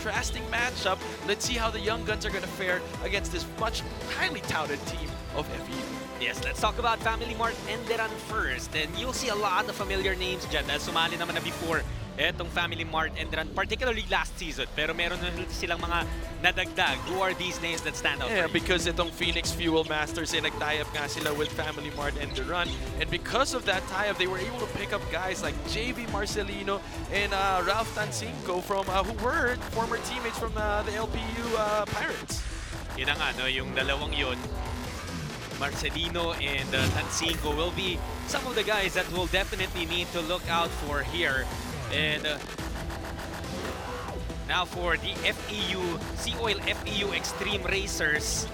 contrasting matchup. Let's see how the Young Guns are going to fare against this much highly touted team of FEU. Yes, let's talk about Family Mart Enderun first. And you'll see a lot of familiar names dyan dahil sumali naman na before etong Family Mart Enderun, particularly last season. Pero meron na silang mga nadagdag. Who are these names that stand out? Yeah, because itong Phoenix Fuel Masters, nag-tie up nga sila with Family Mart Enderun. And because of that tie-up, they were able to pick up guys like JV Marcelino and Ralph Tancinco from who were former teammates from the LPU Pirates. Yun na nga, no? Yung dalawang yun, Marcelino and Tancinco will be some of the guys that will definitely need to look out for here. And now for the FEU, Seaoil FEU Extreme Racers,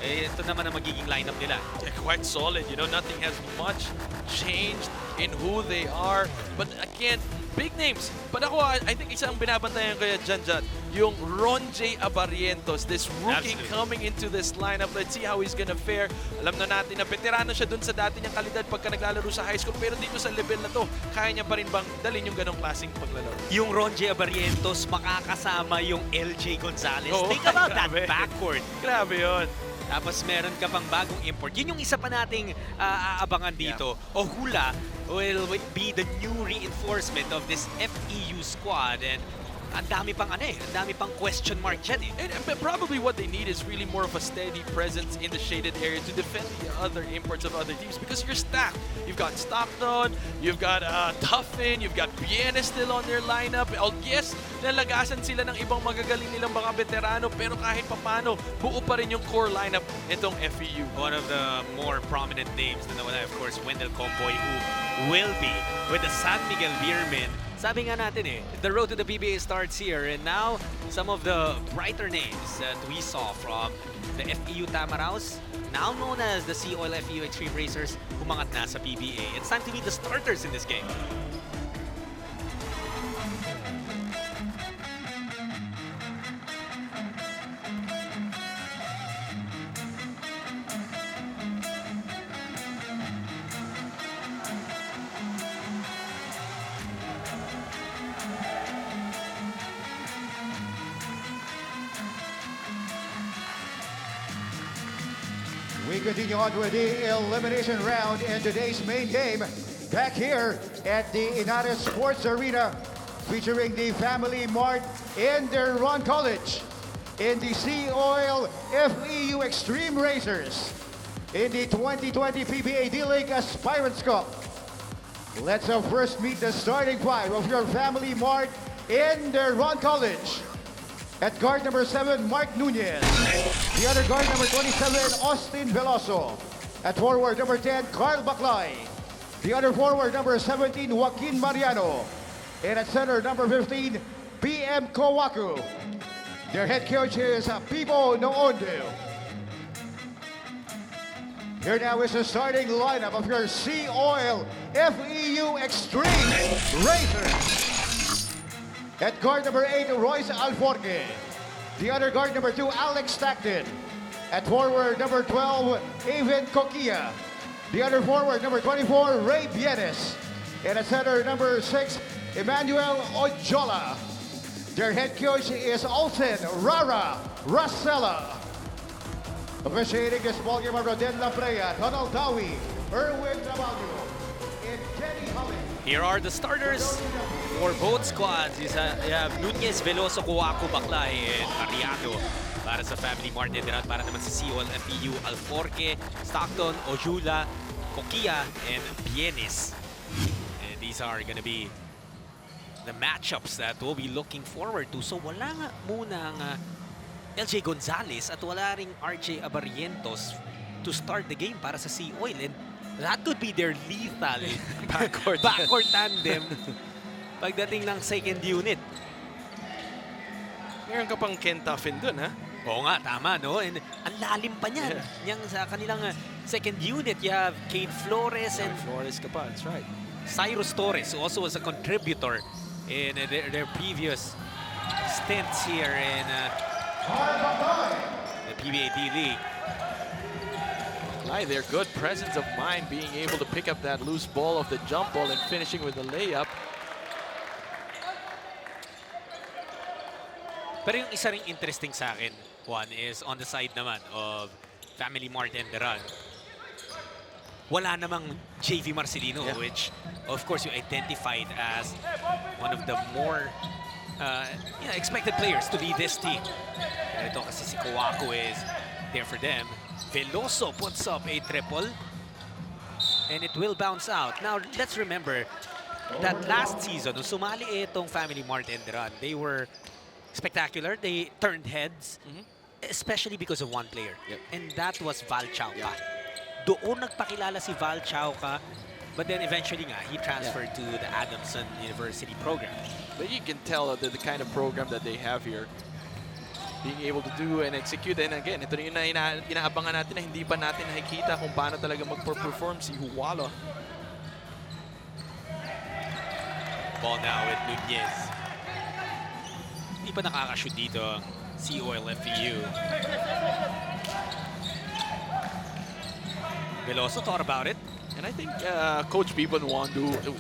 ito naman ang magiging lineup nila. Yeah, quite solid, you know, nothing has much changed in who they are. But again, big names. But ako, I think isang binabantayan ko dyan, yung Ron J. Abarrientos, this rookie coming into this lineup. Let's see how he's gonna fare. Alam na natin na veterano siya dun sa dati niyang kalidad pagka naglalaro sa high school. Pero dito sa level na to, kaya niya pa rin bang dalhin yung ganong klaseng paglalaro? Yung Ron J. Abarrientos, makakasama yung LJ Gonzalez. Oh, think about that backcourt. Grabe yun. Tapos meron ka pang bagong import. Yun yung isa pa nating aabangan dito. Ohula will be the new reinforcement of this FEU squad. And ang dami pang ang dami pang question mark dyan eh. And probably what they need is really more of a steady presence in the shaded area to defend the other imports of other teams because you're stacked. You've got Stockton, you've got Tuffin, you've got Bienes still on their lineup. Yes, nalagasan sila ng ibang magagaling nilang mga veterano pero kahit papano, buo pa rin yung core lineup nitong FEU. One of the more prominent names na nawala, of course, Wendell Comboy, who will be with the San Miguel Beermen. Sabi nga natin the road to the PBA starts here, and now some of the brighter names that we saw from the FEU Tamaraos, now known as the Seaoil FEU Extreme Racers, humangat na sa PBA. It's time to meet the starters in this game. We continue on with the elimination round in today's main game. Back here at the United Sports Arena, featuring the Family Mart Enderun College in the Seaoil FEU Extreme Racers in the 2020 PBA D-League Aspirants Cup. Let's first meet the starting five of your Family Mart Enderun College. At guard number 7, Mark Nunez. The other guard number 27, Austin Veloso. At forward number 10, Carl Baclay. The other forward number 17, Joaquin Mariano. And at center number 15, PM Kowaku. Their head coach is Pipo Noondo. Here now is the starting lineup of your Seaoil FEU Extreme Racers. At guard number 8, Royce Alforque. The other guard number 2, Alex Stockton. At forward number 12, Avin Coquilla. The other forward number 24, Ray Bienes. And at center number 6, Emmanuel Ojola. Their head coach is Olsen Rara Rosella. Officiating this ball game are Rodel Labrea, Donald Dowie, Erwin Traballo, and Kenny Holland. Here are the starters for both squads. You have Nunez, Veloso, Kowaku, Baclay, and Mariano para sa Family Mart Enderun. Para naman sa Seaoil FEU, Alforque, Stockton, Ojula, Coquilla, and Bienes. And these are gonna be the matchups that we'll be looking forward to. So wala nga munang LJ Gonzalez at wala ring RJ Abarrientos to start the game para sa Seaoil. And that could be their lethal backcourt tandem pagdating ng second unit. Meron ka pang Ken Tuffin dun, ha? Oo nga, tama, no? And ang lalim pa niyan. Yang sa kanilang second unit, you have Cade Flores and Flores ka pa, that's right. Cyrus Torres, who also was a contributor in their previous stints here in the PBA D-League. Their good presence of mind being able to pick up that loose ball off the jump ball and finishing with the layup. Pero yung isa ring interesting sa akin, Juan, is on the side naman of Family Mart Enderun. Wala namang JV Marcelino, which of course you identified as one of the more expected players to be this team. Ito kasi si Kuwaku is there for them. Veloso puts up a triple. And it will bounce out. Now, let's remember that last season, nung sumali itong Family Mart Enderun, they were spectacular. They turned heads, especially because of one player. And that was Val Chauca. Doon nagpakilala si Val Chauca, but then eventually nga, he transferred to the Adamson University program. But you can tell the kind of program that they have here. Being able to do and execute. And again, ito yung inaabangan natin na hindi pa natin nakikita kung paano talaga mag-perform si Huwalo. Ball now with Nunez. Hindi pa nakakashoot dito ang Seaoil FEU. Veloso thought about it. And I think Coach Bibon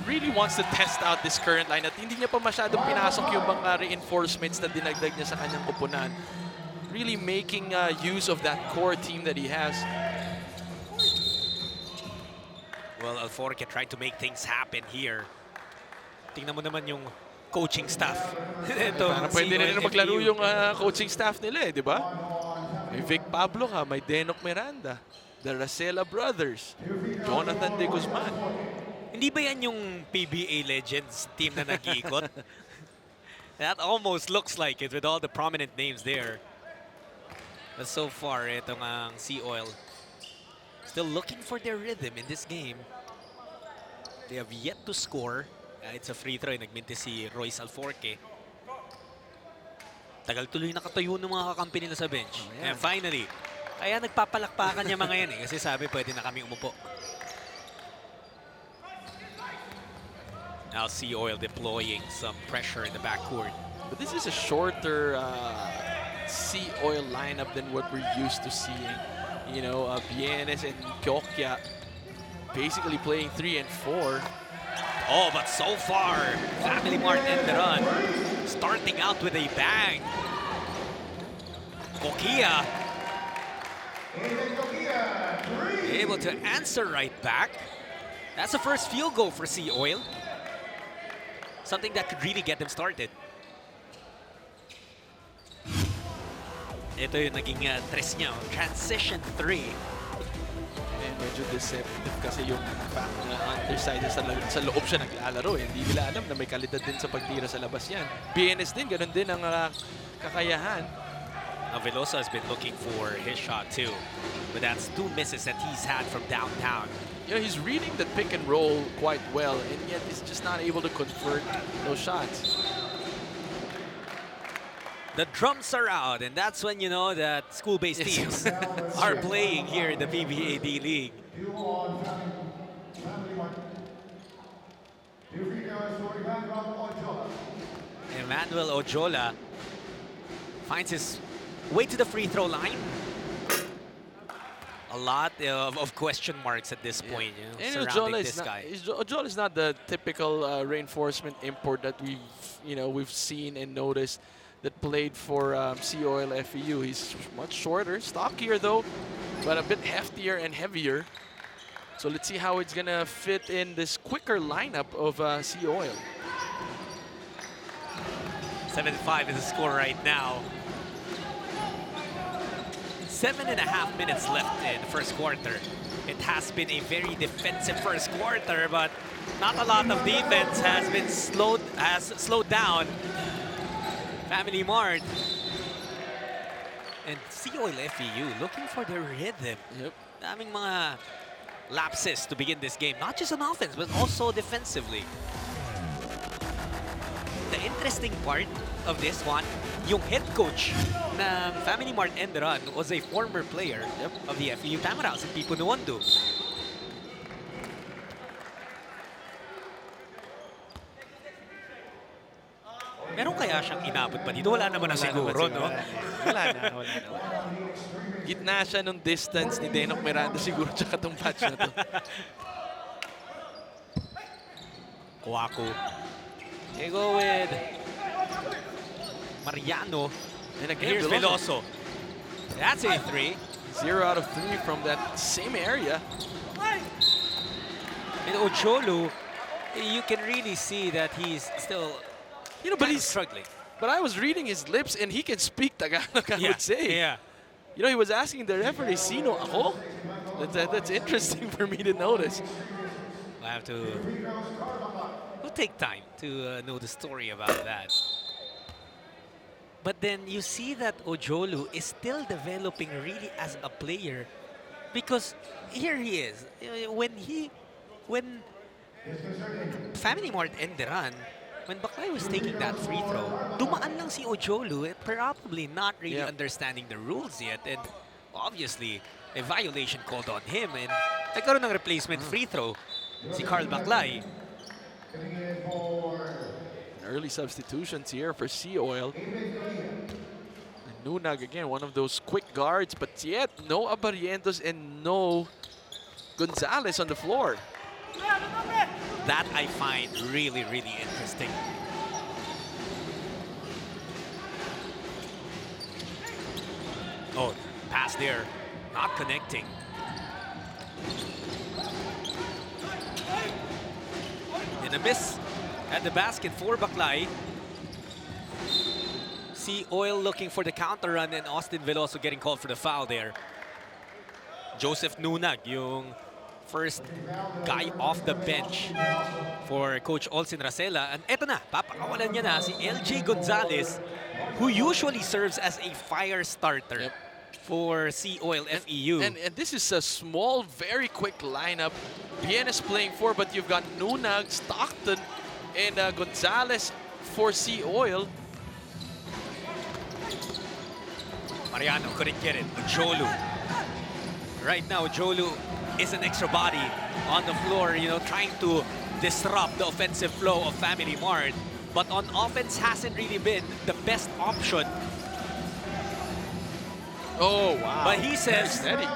really wants to test out this current line at hindi niya pa masyadong pinasok yung mga reinforcements na dinagdag niya sa kanyang kupunan. Really making use of that core team that he has. Well, Alforque tried to make things happen here. Tingnan mo naman yung coaching staff. Parang pwede rin maglaro yung coaching staff nila, di ba? May Vic Pablo ka, may Denok Miranda, the Racela brothers, Jonathan De Guzman. Hindi ba yan yung PBA Legends team na nag-iikot? That almost looks like it with all the prominent names there. But so far, itong ang Seaoil still looking for their rhythm in this game. They have yet to score. It's a free throw. Nagminti si Royce Alforque. Tagal tuloy nakatayo ng mga kakampi nila sa bench. And finally, kaya nagpapalakpakan niya mga yan eh. Kasi sabi, pwede na kami umupo. Now Seaoil deploying some pressure in the backcourt. But this is a shorter Seaoil lineup than what we're used to seeing. You know, Bienes and Kyokya basically playing 3 and 4. Oh, but so far, Family Mart Enderun starting out with a bang. Kokia able to answer right back. That's the first field goal for Seaoil. Something that could really get them started. Ito yung naging tres niya, transition 3. And medyo deceptive kasi yung fact na underside sa loob siya naglalaro. Hindi nila alam na may kalidad din sa pagtira sa labas yan. BNS din, ganun din ang kakayahan. Now Veloso has been looking for his shot too. But that's 2 misses that he's had from downtown. You know, he's reading the pick and roll quite well, and yet he's just not able to convert those shots. The drums are out, and that's when you know that school-based teams are playing here in the PBA D-League. Emmanuel Ojola finds his way to the free throw line. A lot of question marks at this point, you know, And surrounding this guy. Ojola is not the typical reinforcement import that we've seen and noticed that played for Seaoil FEU. He's much shorter, stockier though, but a bit heftier and heavier. So let's see how it's gonna fit in this quicker lineup of Seaoil. 7-5 is the score right now. 7.5 minutes left in the first quarter. It has been a very defensive first quarter, but not a lot of defense has slowed down Family Mart. And Seaoil FEU looking for their rhythm. Yep. Daming mga lapses to begin this game, not just on offense, but also defensively. The interesting part of this one, yung head coach ng Family Mart Enderun was a former player of the FEU Tamaraw, si Pipo Nuondo. Meron kaya siyang inabot pa dito? Wala naman na siguro, no? Wala na. Gitna siya nung distance ni Denok Miranda siguro tsaka tong patch na to. Kuwaku. They go with Mariano. And again, Here's Veloso. That's a 3. 0 out of 3 from that same area. And Ojolu, you can really see that he's still But he's struggling. But I was reading his lips, and he can speak Tagalog, I would say. Yeah. He was asking the referee, "Sino ako?" That's interesting for me to notice. We'll take time to know the story about that. But then you see that Ojolu is still developing really as a player, because here he is. When Family Mart Enderun, when Baklay was taking that free throw, dumaan lang si Ojolu, probably not really understanding the rules yet, and obviously a violation called on him, and nagkaroon ng replacement free throw si Carl Baklay. Early substitutions here for Seaoil. And Nunag again, one of those quick guards, but yet no Abarientos and no Gonzalez on the floor. That I find really, really interesting. Oh, pass there, not connecting. And a miss at the basket for Baklay. Seaoil looking for the counter run, and Austin Veloso getting called for the foul there. Joseph Nunag, yung first guy off the bench for Coach Olsin Racela. And eto na, papakawalan niya na si LJ Gonzalez, who usually serves as a fire starter for Seaoil FEU. And this is a small, very quick lineup. Bien is playing 4, but you've got Nunag, Stockton, and Gonzalez for Seaoil. Mariano couldn't get it. Ojolu. Right now, Ojolu is an extra body on the floor, trying to disrupt the offensive flow of Family Mart. But on offense, hasn't really been the best option. Oh, wow. But he says, steady.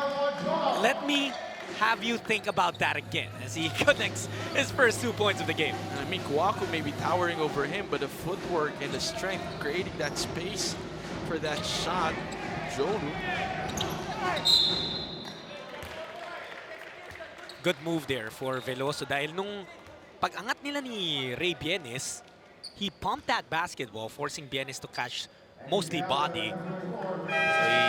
let me have you think about that again, as he connects his first 2 points of the game. I mean, Kwaku may be towering over him, but the footwork and the strength creating that space for that shot. Jolu. Good move there for Veloso, dahil nung pag-angat nila ni Ray Bienes, he pumped that basketball, forcing Bienes to catch mostly body. So he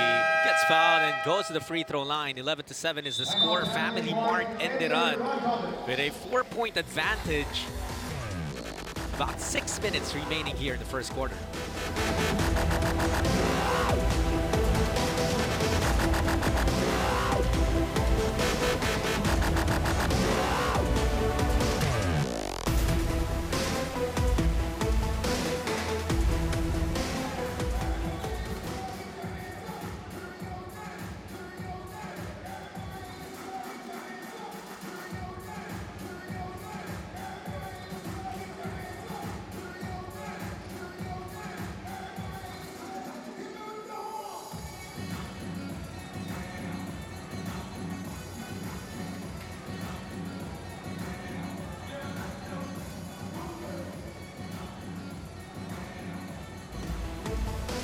gets fouled and goes to the free throw line. 11-7 is the score. Family Mart Enderun with a 4-point advantage. About 6 minutes remaining here in the first quarter.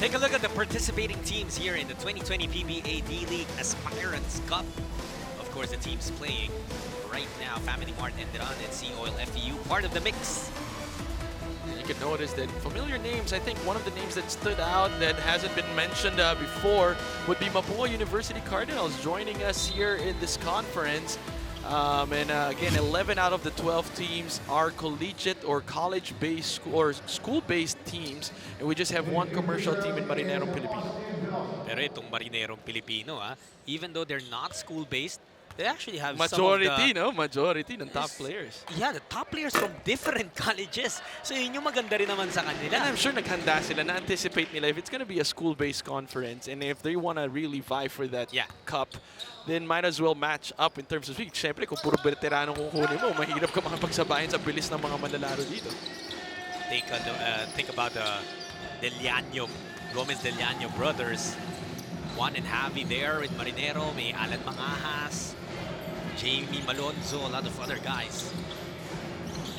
Take a look at the participating teams here in the 2020 PBA D-League Aspirants Cup. Of course, the teams playing right now, Family Mart Enderun and Seaoil FEU, part of the mix. And you can notice that familiar names, I think one of the names that stood out that hasn't been mentioned before would be Mapua University Cardinals joining us here in this conference. Again, 11 out of the 12 teams are collegiate or college-based or school-based teams, and we just have one commercial team in Marinerong Pilipino. Pero itong Marinerong Pilipino, even though they're not school-based, they actually have Majority, some of the, Majority ng top players. Yeah, the top players from different colleges. So yun yung maganda rin naman sa kanila. And I'm sure naghanda sila, na-anticipate nila if it's going to be a school-based conference and if they want to really vie for that cup, then might as well match up in terms of speed. Siyempre, kung puro veterano kukunin mo, mahirap ka makapagsabayan sa bilis ng mga manlalaro dito. Think about the Gomez Del Llano brothers. Juan and Javi there with Marinero, may Alan Mangajas, Jamie Malonzo, a lot of other guys.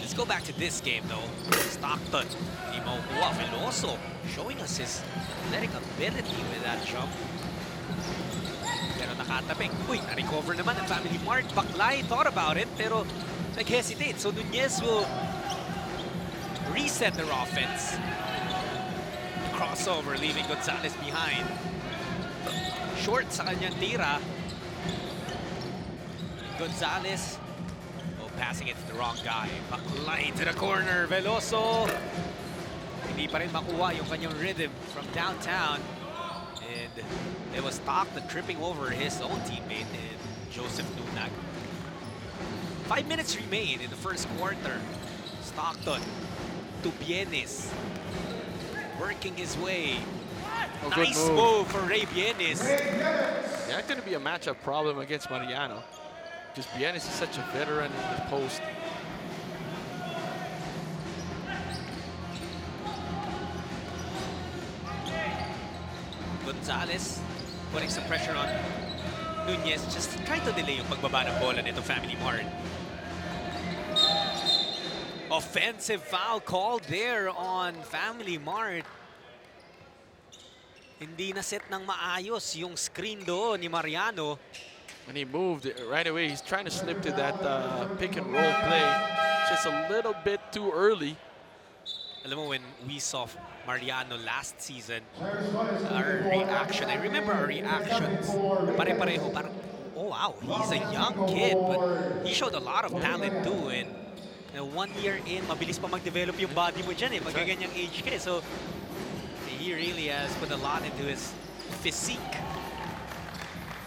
This Let's go back to this game though. Stockton, hindi makukuha. Veloso showing us his athletic ability with that jump. Pero nakatabing. Uy, na-recover naman ang Family Mart. Baklay thought about it, pero nag-hesitate. So Nunez will reset their offense. Crossover, leaving Gonzalez behind. Short sa kanyang tira. Gonzalez, passing it to the wrong guy. Baklay to the corner. Veloso. Hindi pa rin makuha yung kanyang rhythm from downtown. And it was Stockton tripping over his own teammate, Joseph Nunag. 5 minutes remain in the first quarter. Stockton to Bienes. Working his way. Oh, nice move for Ray Bienes. Yeah, going to be a matchup problem against Mariano. Because Bienes is such a veteran in the post. Gonzalez putting some pressure on Nunez, just trying to delay yung pagbaba ng bola nito Family Mart. Offensive foul called there on Family Mart. Hindi na set ng maayos yung screen doon ni Mariano. When he moved right away, he's trying to slip to that pick and roll play. Just a little bit too early. Alam mo, when we saw Mariano last season, our reaction, I remember our reactions, pare-pareho, parang, oh wow, he's a young kid, but he showed a lot of talent too. And 1 year in, mabilis pa mag-develop yung body mo dyan eh, magaganyang age ka eh. So, he really has put a lot into his physique.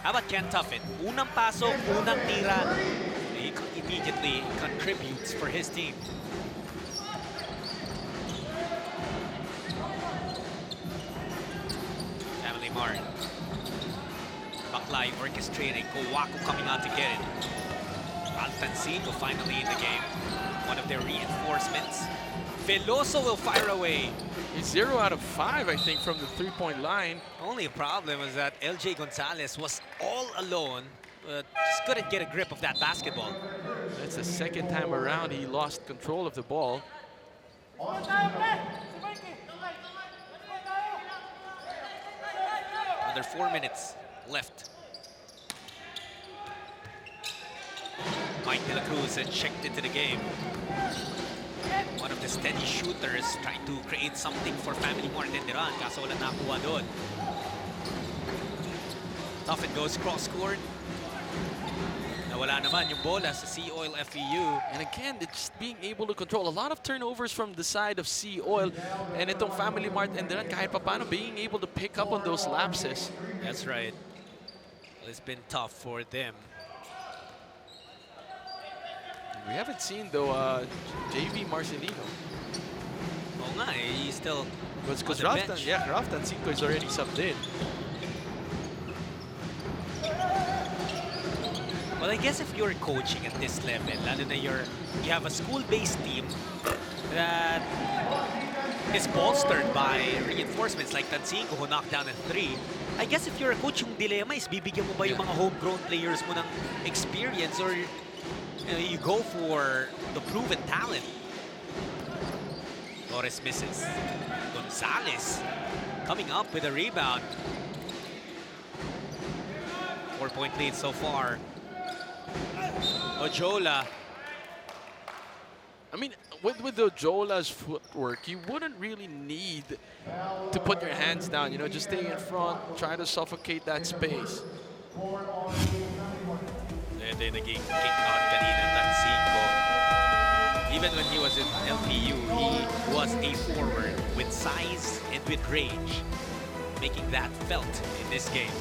How about Ken Tuffin? Unang pasok, unang tira, he immediately contributes for his team. Family Mart. Baklay orchestrating, Kowaku coming out to get it. Altancino finally in the game. One of their reinforcements. Veloso will fire away. He's 0 out of 5, I think, from the three-point line. Only problem is that LJ Gonzalez was all alone, just couldn't get a grip of that basketball. That's the second time around he lost control of the ball. Under 4 minutes left. Mike De La Cruz has checked into the game. One of the steady shooters trying to create something for Family Mart Enderun, kaso wala nakuha doon. Tuffin goes cross-court. Nawala naman yung bola sa Seaoil FEU. And again, it's being able to control a lot of turnovers from the side of Seaoil. And itong Family Mart Enderun, kahit papano, being able to pick up on those lapses. That's right. Well, it's been tough for them. We haven't seen, though, JV Marcelino. Oo nga eh, he's still Because on the Raftan, bench. yeah, Raftan Cinco is already subbed in. Well, I guess if you're coaching at this level, lalo na you have a school-based team that is bolstered by reinforcements like Tansingo who knocked down a 3. I guess if you're a coach, yung dilemma is bibigyan mo ba yung mga homegrown players mo ng experience or you go for the proven talent. Torres misses. Gonzalez coming up with a rebound. 4-point lead so far. Ojola. I mean, with Ojola's footwork, you wouldn't really need to put your hands down, you know, just stay in front, try to suffocate that space. And then naging kick out kanina Tansingo. Even when he was in LPU, he was a forward with size and with range, making that felt in this game.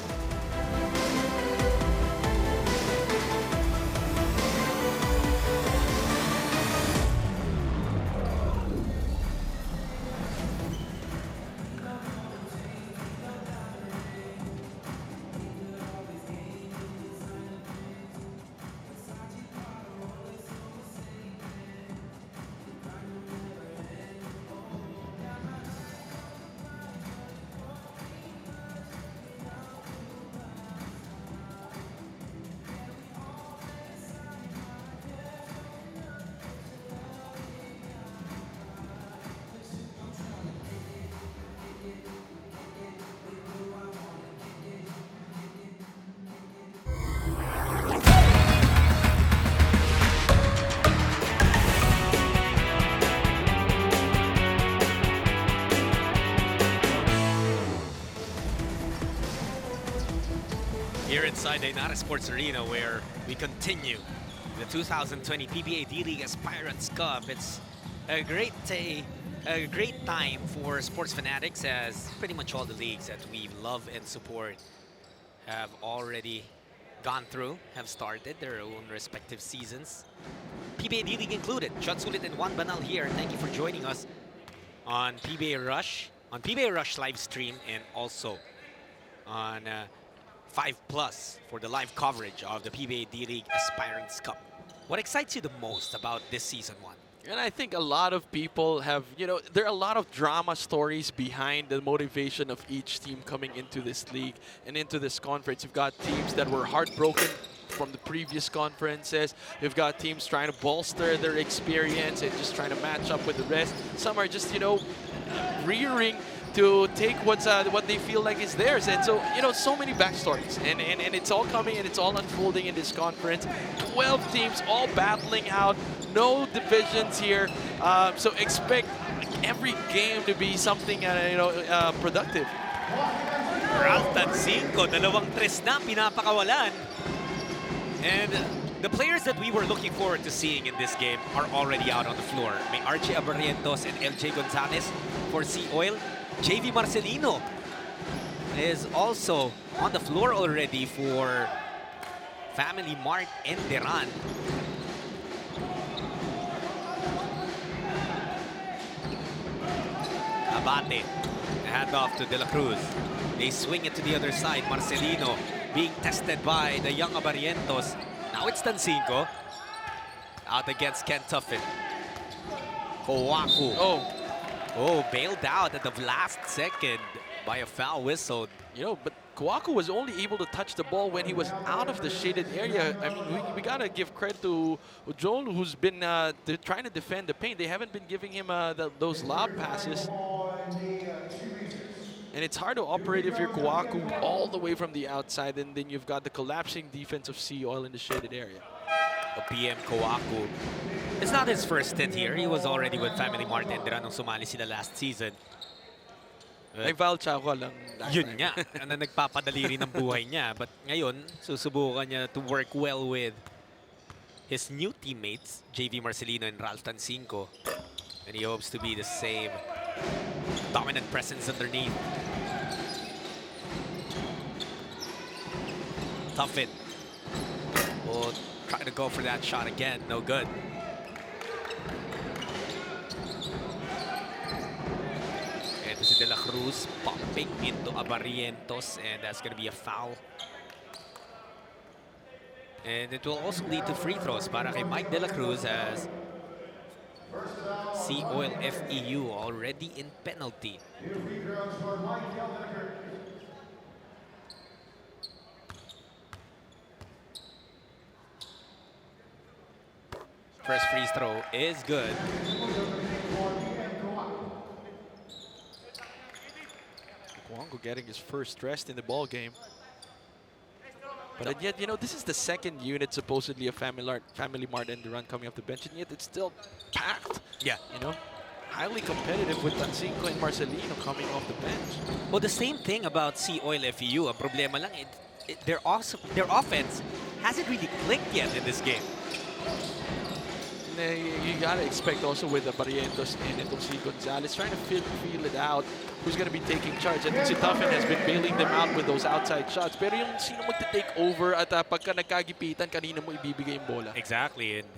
here inside the Inara Sports Arena, where we continue the 2020 PBA D-League Aspirants Cup. It's a great day, a great time for sports fanatics, as pretty much all the leagues that we love and support have already gone through, have started their own respective seasons. PBA D-League included. John Sulit and Juan Banal here. Thank you for joining us on PBA Rush live stream, and also on 5+ for the live coverage of the PBA D-League Aspirants Cup. What excites you the most about this season one? And I think a lot of people have, there are a lot of drama stories behind the motivation of each team coming into this league and into this conference. You've got teams that were heartbroken from the previous conferences. You've got teams trying to bolster their experience and just trying to match up with the rest. Some are just, rearing to take what they feel like is theirs. And so, so many backstories. And it's all coming and it's all unfolding in this conference. 12 teams all battling out. No divisions here. So expect every game to be something, productive. Ralston 5, dalawang tres na pinapakawalan. And the players that we were looking forward to seeing in this game are already out on the floor. May RJ Abarrientos and LJ Gonzalez for Seaoil. JV Marcelino is also on the floor already for Family Mart Enderun. Abate, handoff to De La Cruz. They swing it to the other side. Marcelino being tested by the young Abarrientos. Now it's Tancinco out against Ken Tuffin. Kowaku. Oh, bailed out at the last second by a foul whistle. But Kowaku was only able to touch the ball when he was out of the shaded area. I mean, we gotta give credit to Joel, who's been trying to defend the paint. They haven't been giving him those lob passes. And it's hard to operate if you're Kowaku all the way from the outside, and then you've got the collapsing defense of Seaoil in the shaded area. A PM Kowaku. It's not his first stint here. He was already with Family Mart Enderun nung sumali sila last season. Ay, Val Chakwa lang. Yun nga, na nagpapadali rin ang buhay niya. But ngayon, susubukan niya to work well with his new teammates, JV Marcelino and Ralston 5. And he hopes to be the same dominant presence underneath. Tuffin will try to go for that shot again. No good. And this is De La Cruz pumping into Abarrientos, and that's going to be a foul. And it will also lead to free throws para kay Mike De La Cruz, as Seaoil FEU already in penalty. First free throw is good. Kowaku getting his first rest in the ball game. But yet, this is the second unit supposedly of Family Mart Enderun coming off the bench, and yet it's still packed. Yeah. Highly competitive with Tancinco and Marcelino coming off the bench. Well, the same thing about Seaoil FEU. Ang problema lang, their offense hasn't really clicked yet in this game. You gotta expect also with the Barrientos and itong si Gonzalez trying to feel it out who's gonna be taking charge. And si Tuffin has been bailing them out with those outside shots. Pero yung sino magta-take over at pagka nagkagipitan, kanina mo ibibigay yung bola. Exactly. And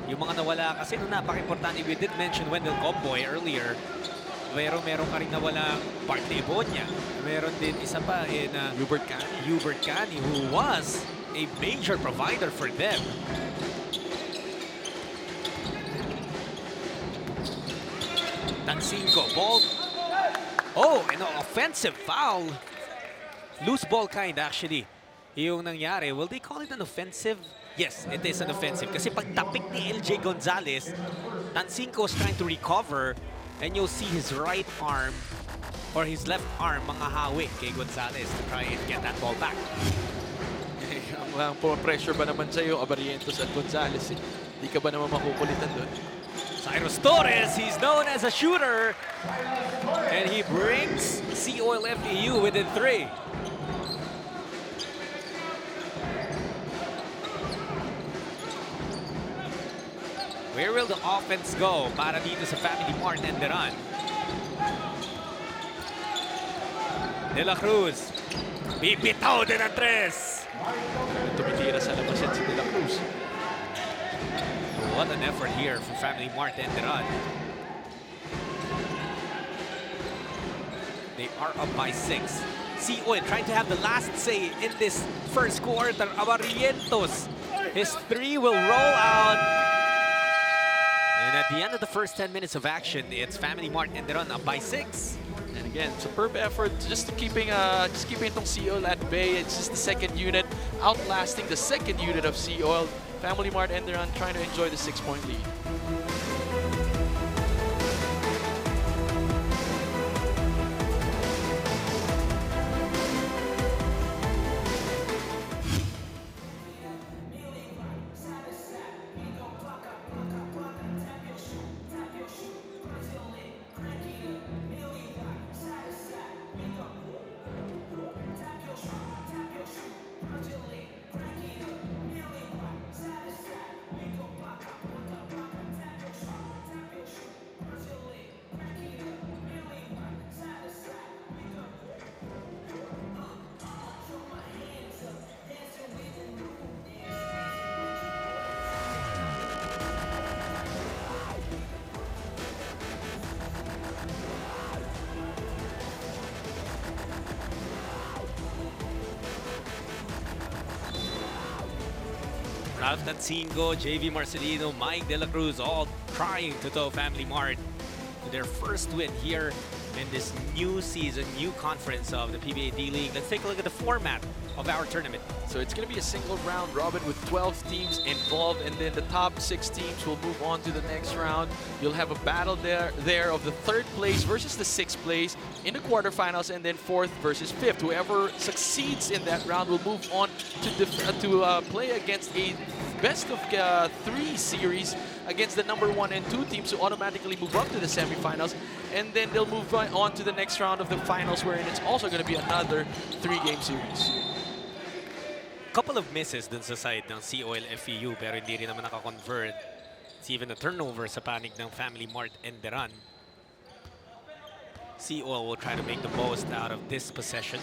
yung mga nawala kasi napaka-importante. We did mention Wendell Comboy earlier. Pero meron ka rin nawalang Bart Ibonia. Meron din isa pa in Hubert Cani, who was a major provider for them. Tancinco, ball. Oh, and an offensive foul. Loose ball kind, actually. Yung nangyari, will they call it an offensive? Yes, it is an offensive. Kasi pag tapik ni LJ Gonzalez, Tancinco is trying to recover, and you'll see his right arm or his left arm mga hawi kay Gonzalez to try and get that ball back. Ang pressure ba naman sa'yo, Abarrientos at Gonzalez? Di ka ba naman makukulitan doon? Cyrus Torres, he's known as a shooter, and he brings Seaoil FEU within 3. Where will the offense go para dito sa Family Mart Enderun? De La Cruz. Bibitaw din ang tres. Tumitira sa labas yan si De La Cruz. What an effort here for Family Mart Enderun. They are up by 6. Seaoil trying to have the last say in this first quarter. Abarrientos. His 3 will roll out. And at the end of the first 10 minutes of action, it's Family Mart Enderun up by 6. And again, superb effort just keeping itong Seaoil at bay. It's just the second unit outlasting the second unit of Seaoil. Family Mart Enderun trying to enjoy the 6-point lead. Ralph Tancingo, JV Marcelino, Mike De La Cruz all trying to tow Family Mart to their first win here in this new season, new conference of the PBA D-League. Let's take a look at the format of our tournament. So it's going to be a single round robin with 12 teams involved, and then the top 6 teams will move on to the next round. You'll have a battle there of the 3rd place versus the 6th place in the quarterfinals, and then 4th versus 5th. Whoever succeeds in that round will move on to play against a best of 3 series against the number 1 and 2 teams who automatically move up to the semifinals, and then they'll move on to the next round of the finals, wherein it's also going to be another 3-game series. Couple of misses dun sa side ng Seaoil FEU pero hindi rin naman nakakonvert. It's even a turnover sa panig ng Family Mart Enderun. Seaoil will try to make the most out of this possession.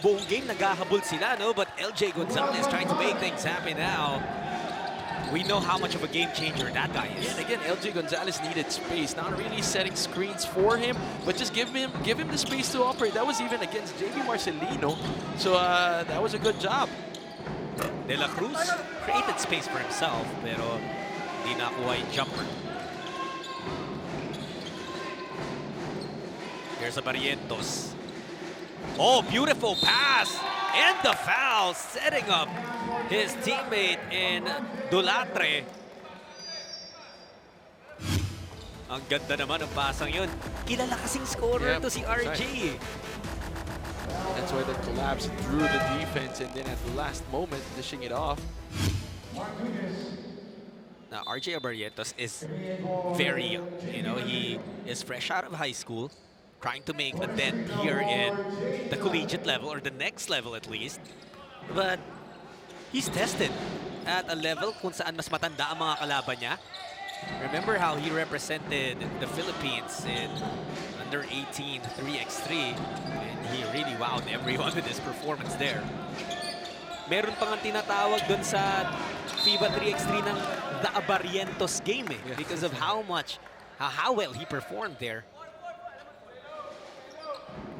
Buong game naghahabol sila, no? But LJ Gonzalez trying to make things happen now. We know how much of a game changer that guy is. Yeah, again, LJ Gonzalez needed space, not really setting screens for him, but just give him the space to operate. That was even against JV Marcelino, so that was a good job. De La Cruz created space for himself, pero hindi nakuha yung jumper. Here's a Barrientos. Oh, beautiful pass! And the foul, setting up his teammate in Dulatre. Ang ganda naman ng pasang yun. Kilala kasing scorer to si RJ. Right. That's why the collapse through the defense, and then at the last moment, dishing it off. Now, RJ Barrientos is very young. You know, he is fresh out of high school, trying to make a dent here in the collegiate level, or the next level at least. But he's tested at a level kung saan mas matanda ang mga kalaban niya. Remember how he represented the Philippines in under 18 3x3, and he really wowed everyone with his performance there. Meron pang ang tinatawag dun sa FIBA 3x3 ng the Barrientos game because of how well he performed there.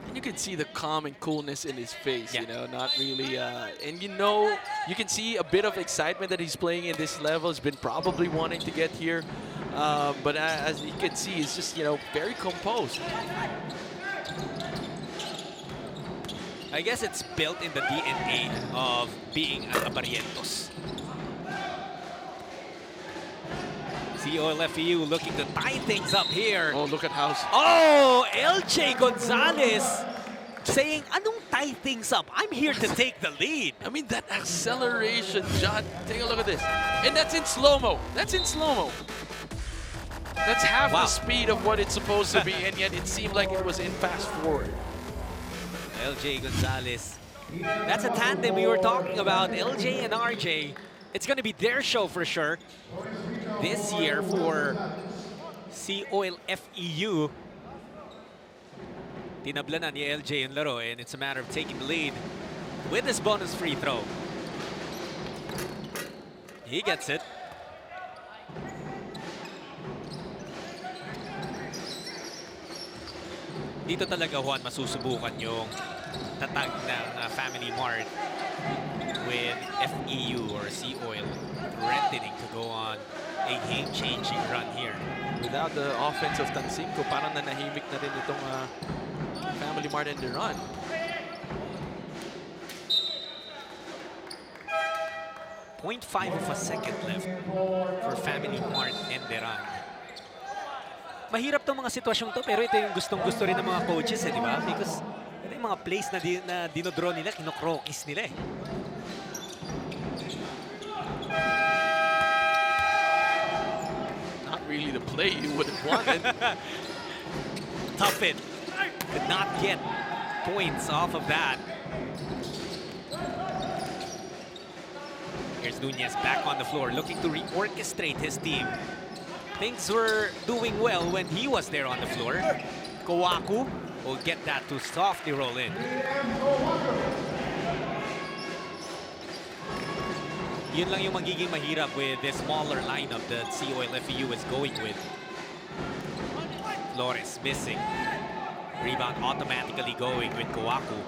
And you can see the calm and coolness in his face, you know, not really, and you know, you can see a bit of excitement that he's playing in this level. He's been probably wanting to get here, but as you can see, he's just, you know, very composed. I guess it's built in the DNA of being a Barrientos. Seaoil FEU looking to tie things up here. Oh, look at how... Oh, LJ Gonzalez saying, anong tie things up? I'm here to take the lead. I mean, that acceleration, John. Take a look at this. And that's in slow-mo. That's in slow-mo. That's half the speed of what it's supposed to be, and yet it seemed like it was in fast-forward. LJ Gonzalez. That's a tandem we were talking about, LJ and RJ. It's going to be their show for sure this year for Seaoil FEU. Tinabla na ni LJ yung laro, and it's a matter of taking the lead with this bonus free throw. He gets it. Dito talaga, Juan, masusubukan yung tatag ng Family Mart with FEU or Seaoil threatening to go on a game-changing run here. Without the offense of Tansinko, parang nanahimik na rin itong Family Mart Enderun. .5 of a second left for Family Mart Enderun. Mahirap tong mga sitwasyong to, pero ito yung gustong-gusto rin ng mga coaches, di ba? Because ito yung mga plays na dinodraw nila, kinokrokis nila eh. Not really the play you would have wanted. Tough it. Could not get points off of that. Here's Nunez back on the floor, looking to reorchestrate his team. Things were doing well when he was there on the floor. Kowaku will get that to softly roll in. Yun lang yung magiging mahirap with the smaller lineup that Seaoil FEU is going with. Flores missing. Rebound automatically going with Kowaku.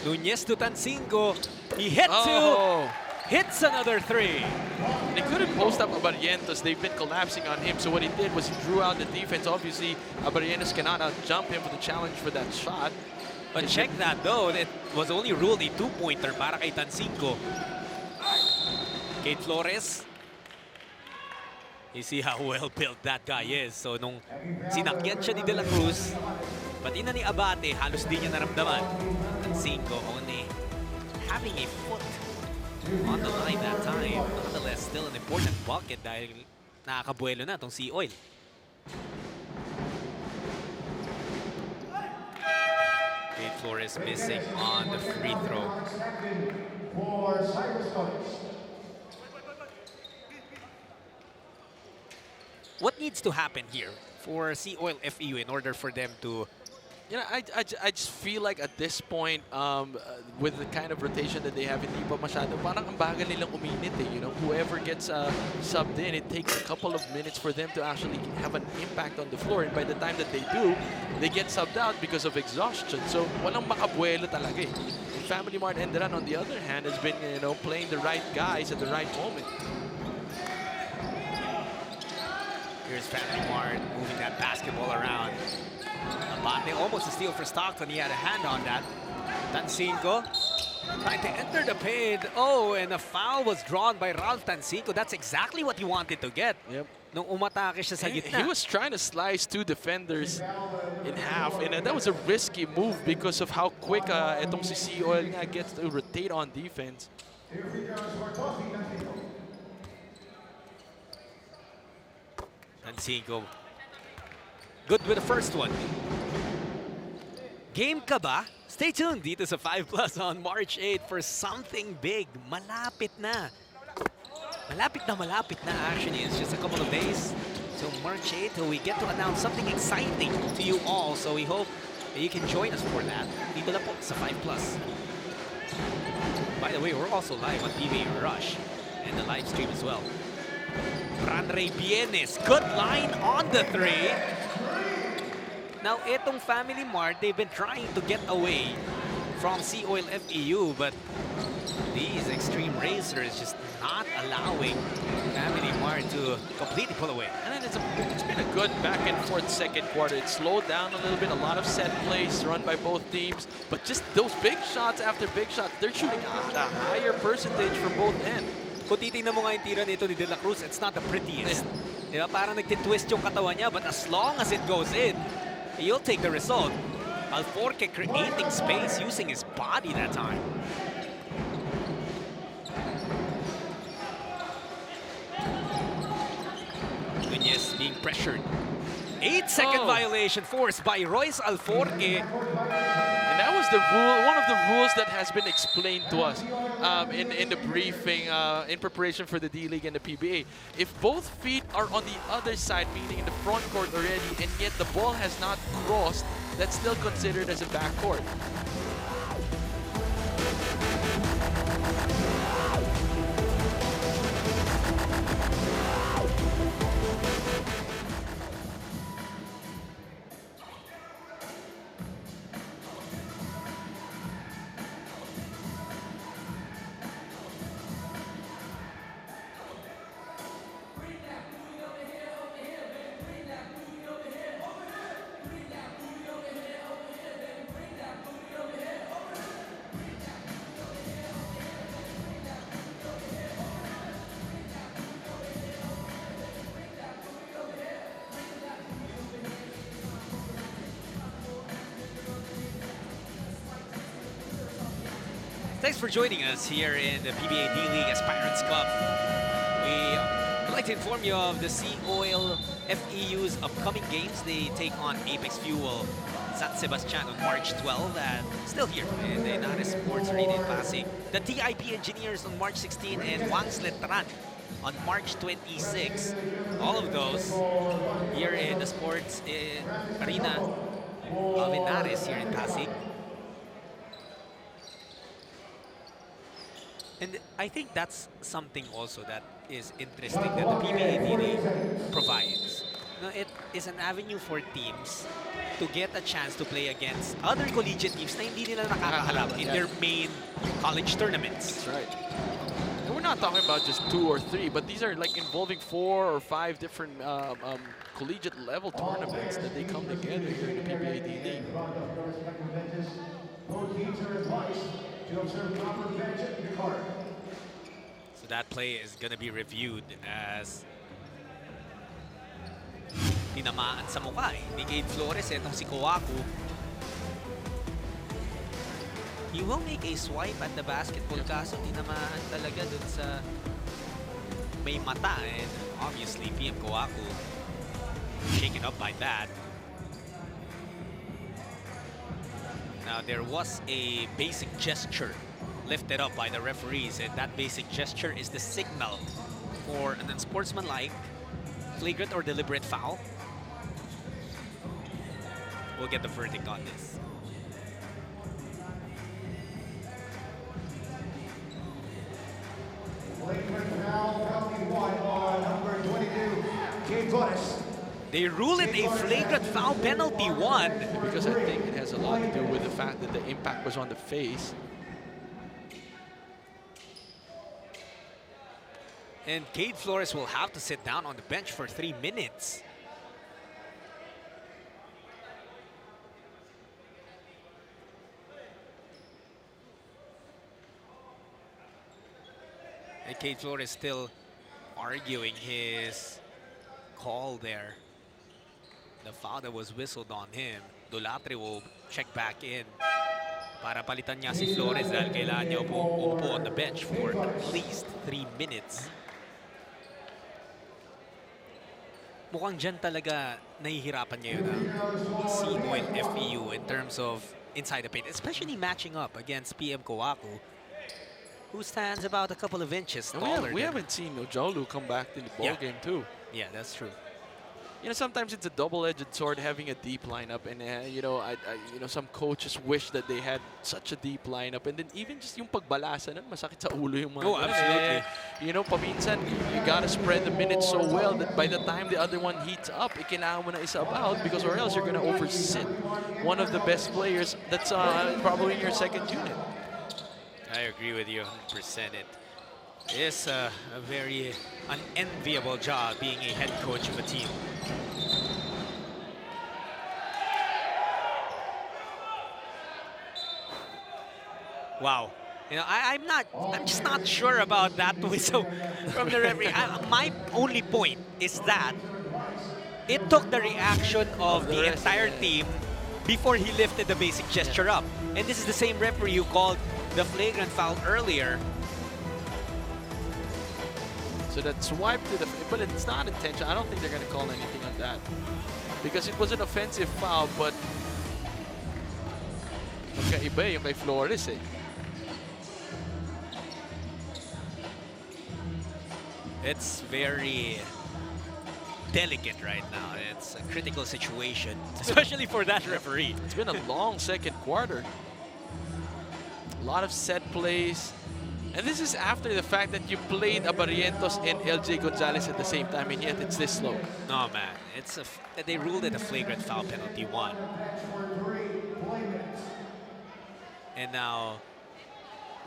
Nunez to Tansinko. He hits another three. They couldn't post up Abarrientos. They've been collapsing on him. So what he did was he drew out the defense. Obviously, Abarrientos cannot out-jump him for the challenge for that shot. But check that though, it was only ruled a two-pointer para kay Tansinko. Kate Flores. You see how well-built that guy is. So nung sinakyan siya ni De La Cruz, pati na ni Abate, halos di niya naramdaman. Tansinko only having a foot on the line that time. Nonetheless, still an important bucket dahil nakakabuelo na itong Seaoil. Kate Flores missing on the free throw. What needs to happen here for Seaoil FEU in order for them to... You know, I just feel like at this point, with the kind of rotation that they have, hindi pa masyado, parang ang bagal nilang uminit eh, you know. Whoever gets subbed in, it takes a couple of minutes for them to actually have an impact on the floor. And by the time that they do, they get subbed out because of exhaustion. So, walang makabuelo talaga eh. And Family Mart Enderun, on the other hand, has been, you know, playing the right guys at the right moment. Here's Family Mart moving that basketball around. Abate almost a steal for Stockton. He had a hand on that. Tansinko trying to enter the paint. Oh, and a foul was drawn by Ralph Tansinko. That's exactly what he wanted to get. Yep. Nung umatake siya sa gitna. He was trying to slice two defenders in half, and that was a risky move because of how quick itong si Seaoil nga gets to rotate on defense. Tansinko good with the first one. Game ka ba? Stay tuned dito sa 5 Plus on March 8 for something big. Malapit na. Malapit na actually. It's just a couple of days. So March 8, we get to announce something exciting to you all. So we hope that you can join us for that. Dito lang po sa 5 Plus. By the way, we're also live on PBA Rush and the live stream as well. Ranray Bienes, good line on the three. Now, itong Family Mart, they've been trying to get away from Seaoil FEU, but these extreme racers just not allowing Family Mart to completely pull away. And then it's been a good back and forth second quarter. It slowed down a little bit, a lot of set plays run by both teams, but just those big shots after big shots, they're shooting a higher percentage from both ends. Kung titingnan mo nga yung tira nito ni De La Cruz, it's not the prettiest. Diba? Parang nagtitwist yung katawan niya, but as long as it goes in, you'll take the result. Alforque creating space using his body that time. Nunez being pressured. 8-second Oh. violation forced by Royce Alforque. And that was the rule, one of the rules that has been explained to us in the briefing in preparation for the D-League and the PBA. If both feet are on the other side, meaning in the front court already, and yet the ball has not crossed, that's still considered as a back court. Thanks for joining us here in the PBA D-League Aspirants Cup. We would like to inform you of the Seaoil FEU's upcoming games. They take on Apex Fuel San Sebastian on March 12 and still here in the Inares Sports Arena in Pasig. The TIP Engineers on March 16 and Wangs Letran on March 26. All of those here in the Sports Arena of Inares here in Pasig. And I think that's something also that is interesting that the PBA D-League provides. You know, it is an avenue for teams to get a chance to play against other collegiate teams na hindi nila nakakaharap in their main college tournaments. That's right. And we're not talking about just 2 or 3, but these are like involving 4 or 5 different collegiate level tournaments that they come together here in the PBA D-League. So that play is going to be reviewed as tinamaan sa mukha ni Cade Flores. Itong si Kowaku. He will make a swipe at the basketball kaso tinamaan talaga dun sa may mata. And obviously, PM Kowaku shaken up by that. Now, there was a basic gesture lifted up by the referees, and that basic gesture is the signal for an unsportsmanlike, flagrant or deliberate foul. We'll get the verdict on this. Flagrant foul, penalty 1 on number 22, Cade Flores. They rule it a flagrant foul, penalty 1. Because I think it has a lot to do with the fact that the impact was on the face. And Cade Flores will have to sit down on the bench for 3 minutes. And Cade Flores still arguing his call there. The foul that was whistled on him. Dulatre will check back in para palitan niya si Flores dahil kailangan niya umupo on the bench for at least 3 minutes. Mukhang dyan talaga nahihirapan niya yun ang Seaoil FEU in terms of inside the paint, especially matching up against PM Kowaku, who stands about a couple of inches taller. We haven't seen Ojolu come back in the ball game too. Yeah, that's true. You know, sometimes it's a double-edged sword having a deep lineup, and you know, some coaches wish that they had such a deep lineup, and then even just yung pagbalasa nun, masakit sa ulo yung mga. Oh, absolutely. You know, paminsan you gotta spread the minutes so well that by the time the other one heats up, kailangan mo na isub out because or else you're gonna oversit one of the best players that's probably in your second unit. I agree with you 100%. It is a very unenviable job being a head coach of a team. Wow. You know, I'm just not sure about that whistle from the referee. My only point is that it took the reaction of the entire team before he lifted the basic gesture up. And this is the same referee who called the flagrant foul earlier. So that swipe to the, but it's not intentional. I don't think they're going to call anything on that. because it was an offensive foul, but magkaiba yung kay Flores eh. It's very delicate right now. It's a critical situation, especially for that referee. It's been a long second quarter. A lot of set plays. And this is after the fact that you played Abarrientos and LJ Gonzalez at the same time, and yet it's this slow. No, man. They ruled it a flagrant foul penalty 1. And now,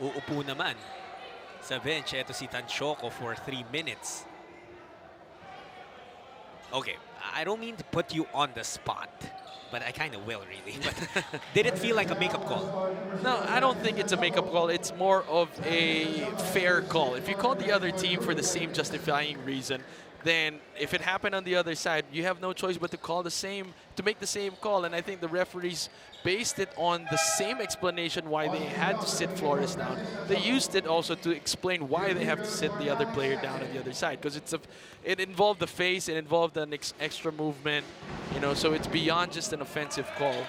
uupo naman sa bench. Ito si Tanchoco for 3 minutes. Okay, I don't mean to put you on the spot, but I kind of will, really. But did it feel like a makeup call? No, I don't think it's a makeup call. It's more of a fair call. If you call the other team for the same justifying reason, then if it happened on the other side, you have no choice but to make the same call. And I think the referees based it on the same explanation why they had to sit Flores down. They used it also to explain why they have to sit the other player down on the other side, because it involved the face, it involved an extra movement, you know, so it's beyond just an offensive call.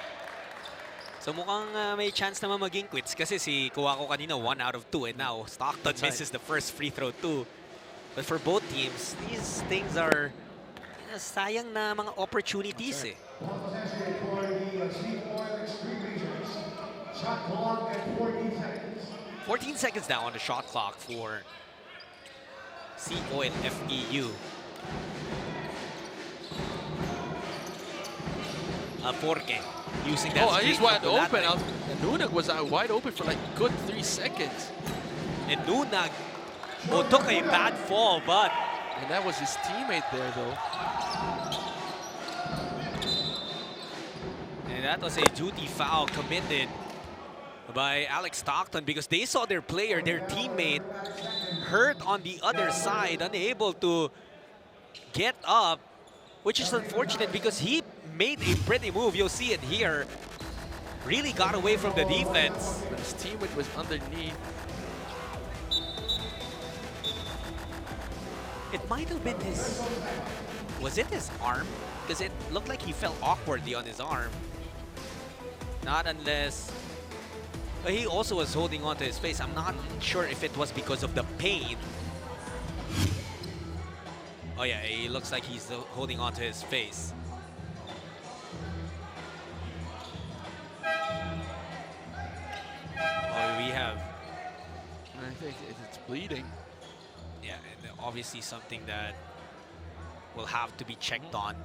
So mukhang may chance naman maging quits kasi si Kuwako kanina 1 out of 2 and now Stockton misses the first free throw too. But for both teams, these things are sayang na mga opportunities eh. 14 seconds now on the shot clock for Seaoil FEU. Forke using that. Oh, he's screen wide from open. Latte. Nunag was wide open for like good 3 seconds. And Nunag took a bad fall, but... And that was his teammate there, though. And that was a duty foul committed by Alex Stockton because they saw their player, their teammate, hurt on the other side, unable to get up, which is unfortunate because he made a pretty move. You'll see it here. Really got away from the defense. But his teammate was underneath. It might have been his... Was it his arm? Because it looked like he fell awkwardly on his arm. Not unless... But he also was holding on to his face. I'm not sure if it was because of the pain. Oh yeah, he looks like he's holding on to his face. Oh, we have... I think it's bleeding. Yeah, and obviously something that will have to be checked on.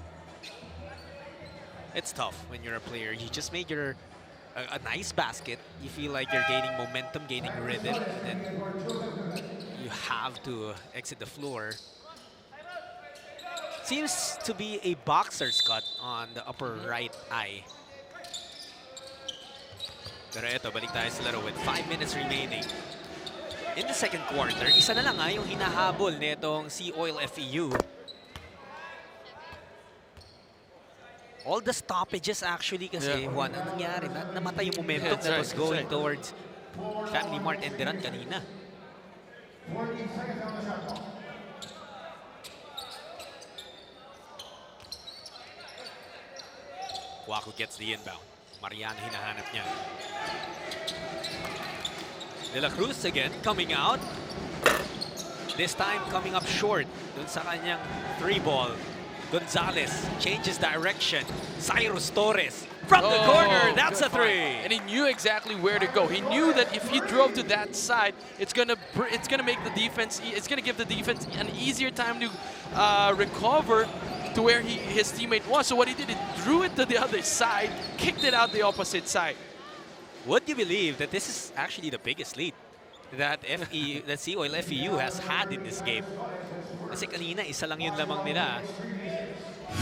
It's tough when you're a player. You just made your a nice basket. You feel like you're gaining momentum, gaining rhythm, and then you have to exit the floor. Seems to be a boxer's cut on the upper right eye. Pero eto, balik tayo sa laro with 5 minutes remaining. In the second quarter, isa na lang yung hinahabol nitong Seaoil FEU. All the stoppages actually kasi, Juan, ang nangyari? Namatay yung momentum that was going towards Family Mart Enderun kanina. Waku gets the inbound. Mariano hinahanap niya. De La Cruz again coming out. This time coming up short dun sa kanyang 3-ball. Gonzalez changes direction. Cyrus Torres from the corner. That's a 3. And he knew exactly where to go. He knew that if he drove to that side, it's gonna make the defense. It's gonna give the defense an easier time to recover to where his teammate was. So what he did, he drew it to the other side, kicked it out the opposite side. Would you believe that this is actually the biggest lead that Seaoil FEU has had in this game? Kasi kanina, isa lang yung lamang nila.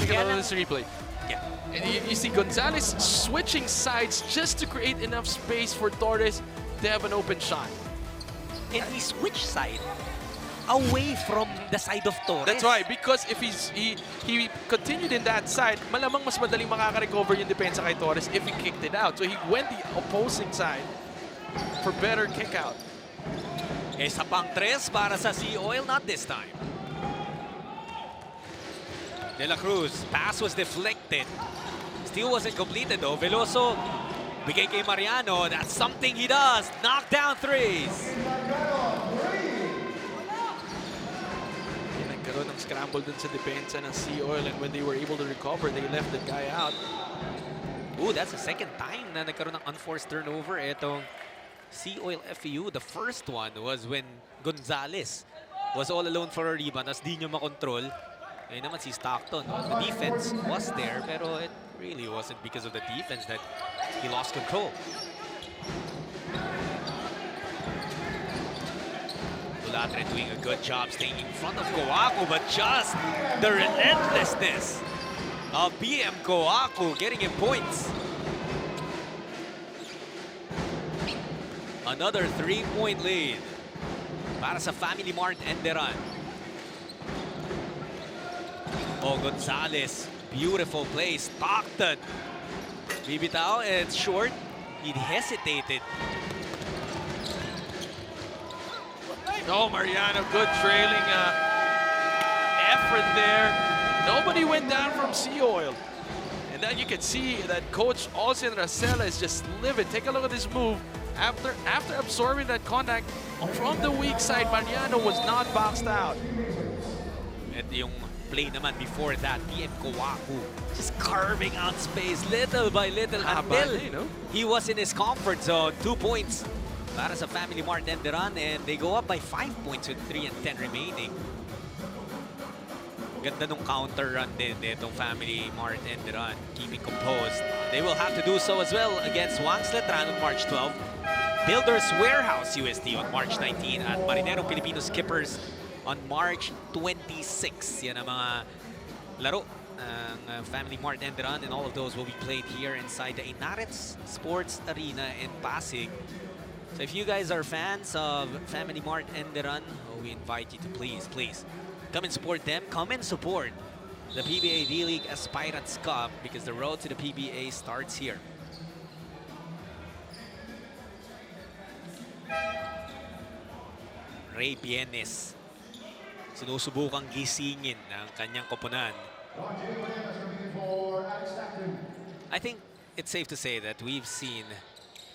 Take a look at this replay. Yeah. And you see Gonzalez switching sides just to create enough space for Torres to have an open shot. And he switched side away from the side of Torres. That's why, because if he continued in that side, malamang mas madaling makaka-recover yung depensa kay Torres if he kicked it out. So he went the opposing side for better kick out. Isa pang 3 para sa Seaoil, not this time. De La Cruz, pass was deflected. Steal wasn't completed though. Veloso, bigay kay Mariano. That's something he does. Knock down threes. Nagkaroon ng scramble dun sa depensa ng Seaoil, and when they were able to recover, they left the guy out. Ooh, that's the second time na nagkaroon ng unforced turnover itong Seaoil FEU. The first one was when Gonzalez was all alone for a rebound, as di nyo makontrol. Ngayon naman si Stockton. The defense was there, pero it really wasn't because of the defense that he lost control. Dulatre doing a good job staying in front of Kowaku, but just the relentlessness of BM Kowaku getting him points. Another 3-point lead para sa Family Mart Enderun. Oh, Gonzalez, beautiful play. Stockton, bibitaw, and it's short. He hesitated. No, Mariano, good trailing effort there. Nobody went down from Seaoil. And then you can see that Coach Olsen Racela is just livid. Take a look at this move. After absorbing that contact from the weak side, Mariano was not boxed out. At yung play naman before that, BM Kowaku just carving out space little by little until he was in his comfort zone. 2 points para sa Family Mart Enderun, and they go up by 5 points with 3 and 10 remaining. Ganda nung counter run din itong Family Mart Enderun, keeping composed. They will have to do so as well against Wang's Letran on March 12, Builders Warehouse USD on March 19, at Marinero Filipino Skippers on March 26. Yan ang mga laro ng Family Mart Enderun, and all of those will be played here inside the Inares Sports Arena in Pasig. So if you guys are fans of Family Mart Enderun, we invite you to please come and support them. Come and support the PBA D-League Aspirants Cup, because the road to the PBA starts here. Ray Bienes, sinusubukang gisingin ng kanyang koponan. I think it's safe to say that we've seen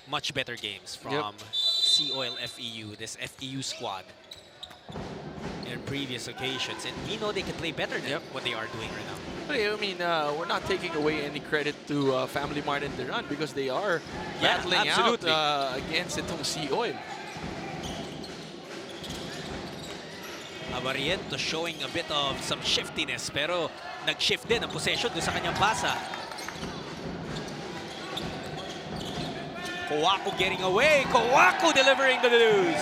much better games from Seaoil FEU, this FEU squad, in previous occasions, and we know they can play better than what they are doing right now. I mean, we're not taking away any credit to Family Mart Enderun, because they are battling out against itong Seaoil. Abariento showing a bit of some shiftiness, pero nag-shift din ang possession doon sa kanyang basa. Kowaku getting away. Kowaku delivering the news.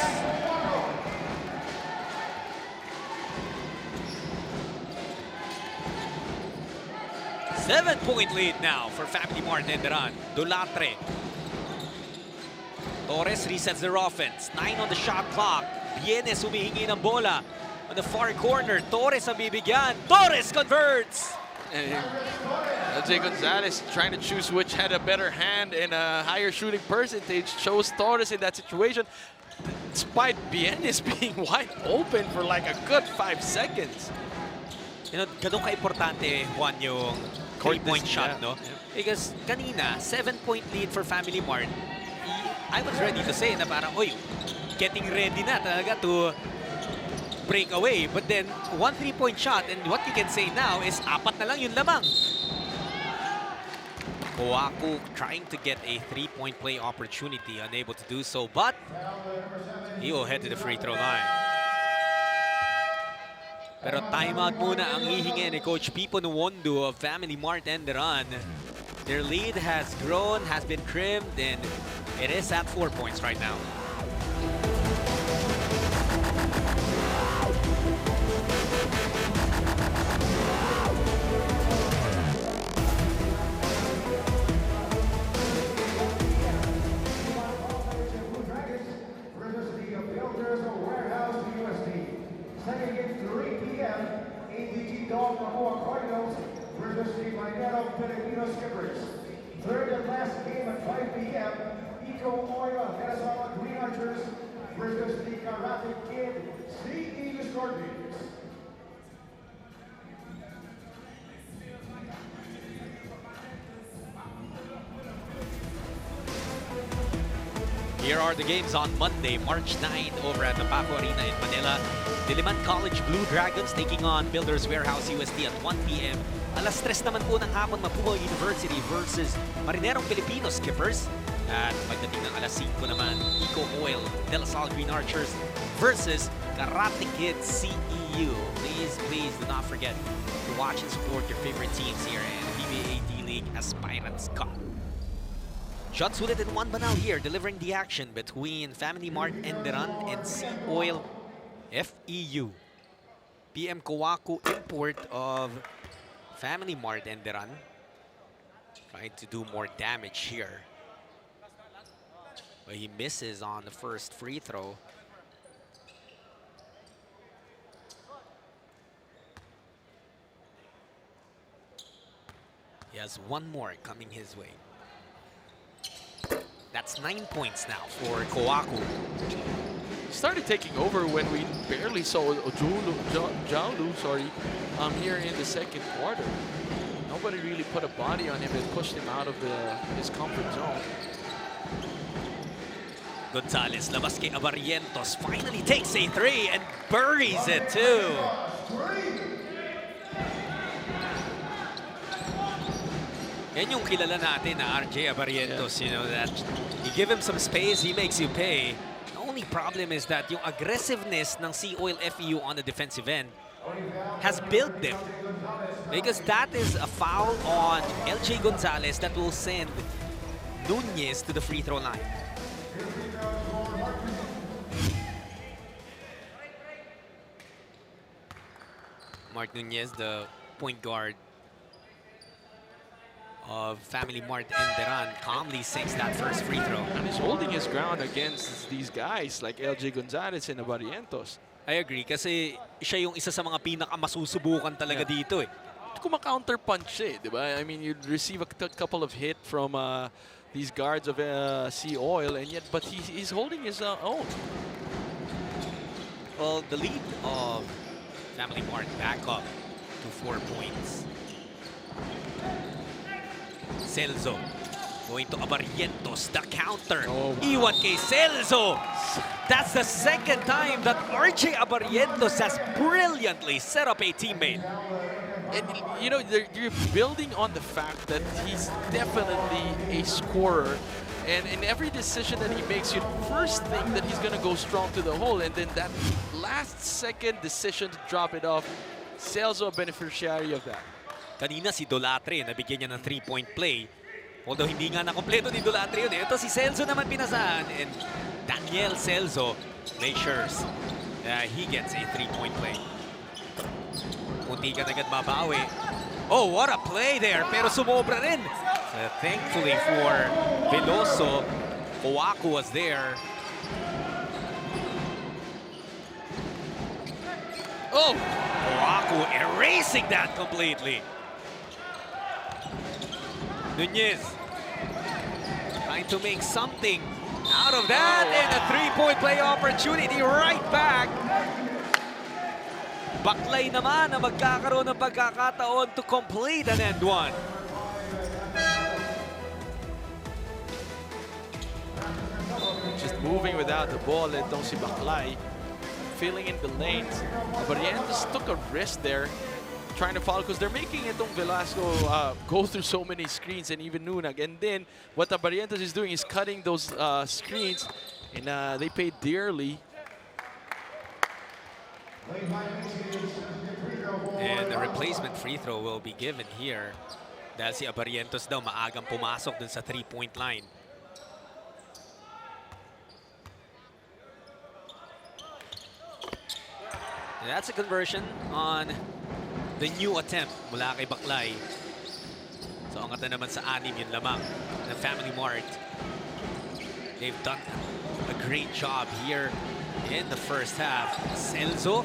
Seven-point lead now for Family Mart Enderun. Dulatre. Torres resets their offense. 9 on the shot clock. Bienes humihingi ng bola. On the far corner, Torres ang bibigyan. Torres converts! LJ Gonzalez trying to choose which had a better hand and a higher shooting percentage. Chose Torres in that situation, despite Bienes being wide open for like a good 5 seconds. You know, ganun ka-importante, Juan, yung 3-point shot, no? Because kanina, 7-point lead for Family Mart. I was ready to say na parang, oy, getting ready na talaga to break away. But then, 1 3-point shot, and what you can say now is 4 na lang yung lamang. Kowaku trying to get a 3-point play opportunity, unable to do so, but he will head to the free throw line. Pero timeout muna ang hihingi ni Coach Pipo Nuwondo of Family Mart Enderun. Their lead has grown, has been trimmed, and it is at 4 points right now. Filipino Skippers. Third and last game at 5 p.m. Seaoil Green Archers versus the Karate Kid CE Scorpions. Here are the games on Monday, March 9 over at the Paco Arena in Manila. Diliman College Blue Dragons taking on Builders Warehouse USD at 1 p.m. Alas 3 naman po ng hapon, Mapua University versus Marinerong Pilipino Skippers. At pagdating ng alas 5 naman, Seaoil De La Salle Green Archers versus Karate Kid CEU. Please do not forget to watch and support your favorite teams here in the PBA D-League Aspirants Cup. Shots sulit in one banal here, delivering the action between Family Mart Enderun and Seaoil FEU. PM Kawaku import of Family Mart Enderun trying to do more damage here. But he misses on the first free throw. He has one more coming his way. That's 9 points now for Kawaku. Started taking over when we barely saw Jaolu, here in the second quarter. Nobody really put a body on him and pushed him out of his comfort zone. Gonzalez, labas kay Abarrientos, finally takes a three and buries it too. Yan yung kilala natin na RJ Abarrientos, you know, that you give him some space, he makes you pay. The only problem is that yung aggressiveness ng Seaoil FEU on the defensive end has built them. Because that is a foul on LJ Gonzalez that will send Nunez to the free throw line. Mark Nunez, the point guard of Family Mart Enderun, calmly sinks that first free throw. And he's holding his ground against these guys like LJ Gonzalez and Abarrientos. I agree, kasi siya yung isa sa mga pinakamasusubukan talaga dito eh. Kuma-counter punch eh, di ba? I mean, you receive a couple of hit from these guards of Seaoil, and yet, but he's holding his own. Well, the lead of Family Mart back up to 4 points. Celso going to Abarrientos, the counter. Iwan kay Celso. That's the second time that RJ Abarrientos has brilliantly set up a teammate. And you know, you're building on the fact that he's definitely a scorer. And in every decision that he makes, you first think that he's going to go strong to the hole. And then that last second decision to drop it off, Celso a beneficiary of that. Kanina si Dolatre, nabigyan niya ng 3-point play. Although hindi nga nakompleto ni Dolatre yun. Ito si Celso naman pinasahan. And Daniel Celso makes sure he gets a 3-point play. Munti ka agad mabawi. Oh, what a play there. Pero sumobra rin. Thankfully for Veloso, Kawaku was there. Oh, Kawaku erasing that completely. Nunez trying to make something out of that, and a 3-point play opportunity right back. Baklay naman na magkakaroon ng pagkakataon to complete an end one. Just moving without the ball, itong si Baklay filling in the lanes. Abarrientos took a risk there, trying to foul because they're making itong Velasco go through so many screens, and even Nunag. And then what Abarrientos is doing is cutting those screens, and they paid dearly. And the replacement free throw will be given here dahil si Abarrientos daw maagang pumasok dun sa 3-point line. And that's a conversion on the new attempt mula kay Baklay. So ang kata naman sa 6 yung lamang ng Family Mart. They've done a great job here in the first half. Celso,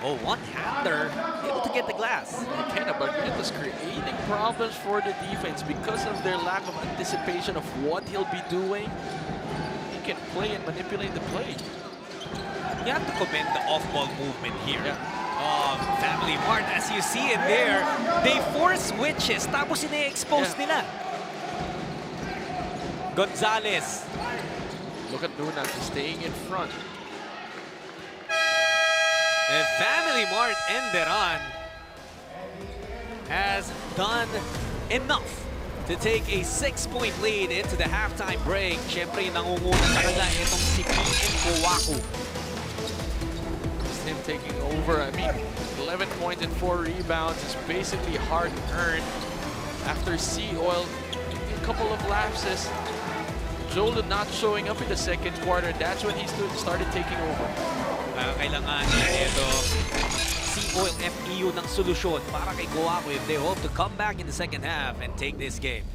one-hander, able to get the glass. Again, Abarrientos creating problems for the defense because of their lack of anticipation of what he'll be doing. He can play and manipulate the play. You have to commend the off-ball movement here of Family Mart. As you see it there, they force switches, tapos ina-expose nila. Gonzalez Look at Luna just staying in front. And Family Mart Enderun has done enough to take a 6-point lead into the halftime break. Siyempre, nangunguna talaga itong si PM Kowaku. Just him taking over. I mean, 11 points and 4 rebounds is basically hard-earned. After Seaoil, a couple of lapses, Joel not showing up in the second quarter. That's when he started taking over. Kailangan ito Seaoil FEU ng solusyon para kay Kowaku if they hope to come back in the second half and take this game.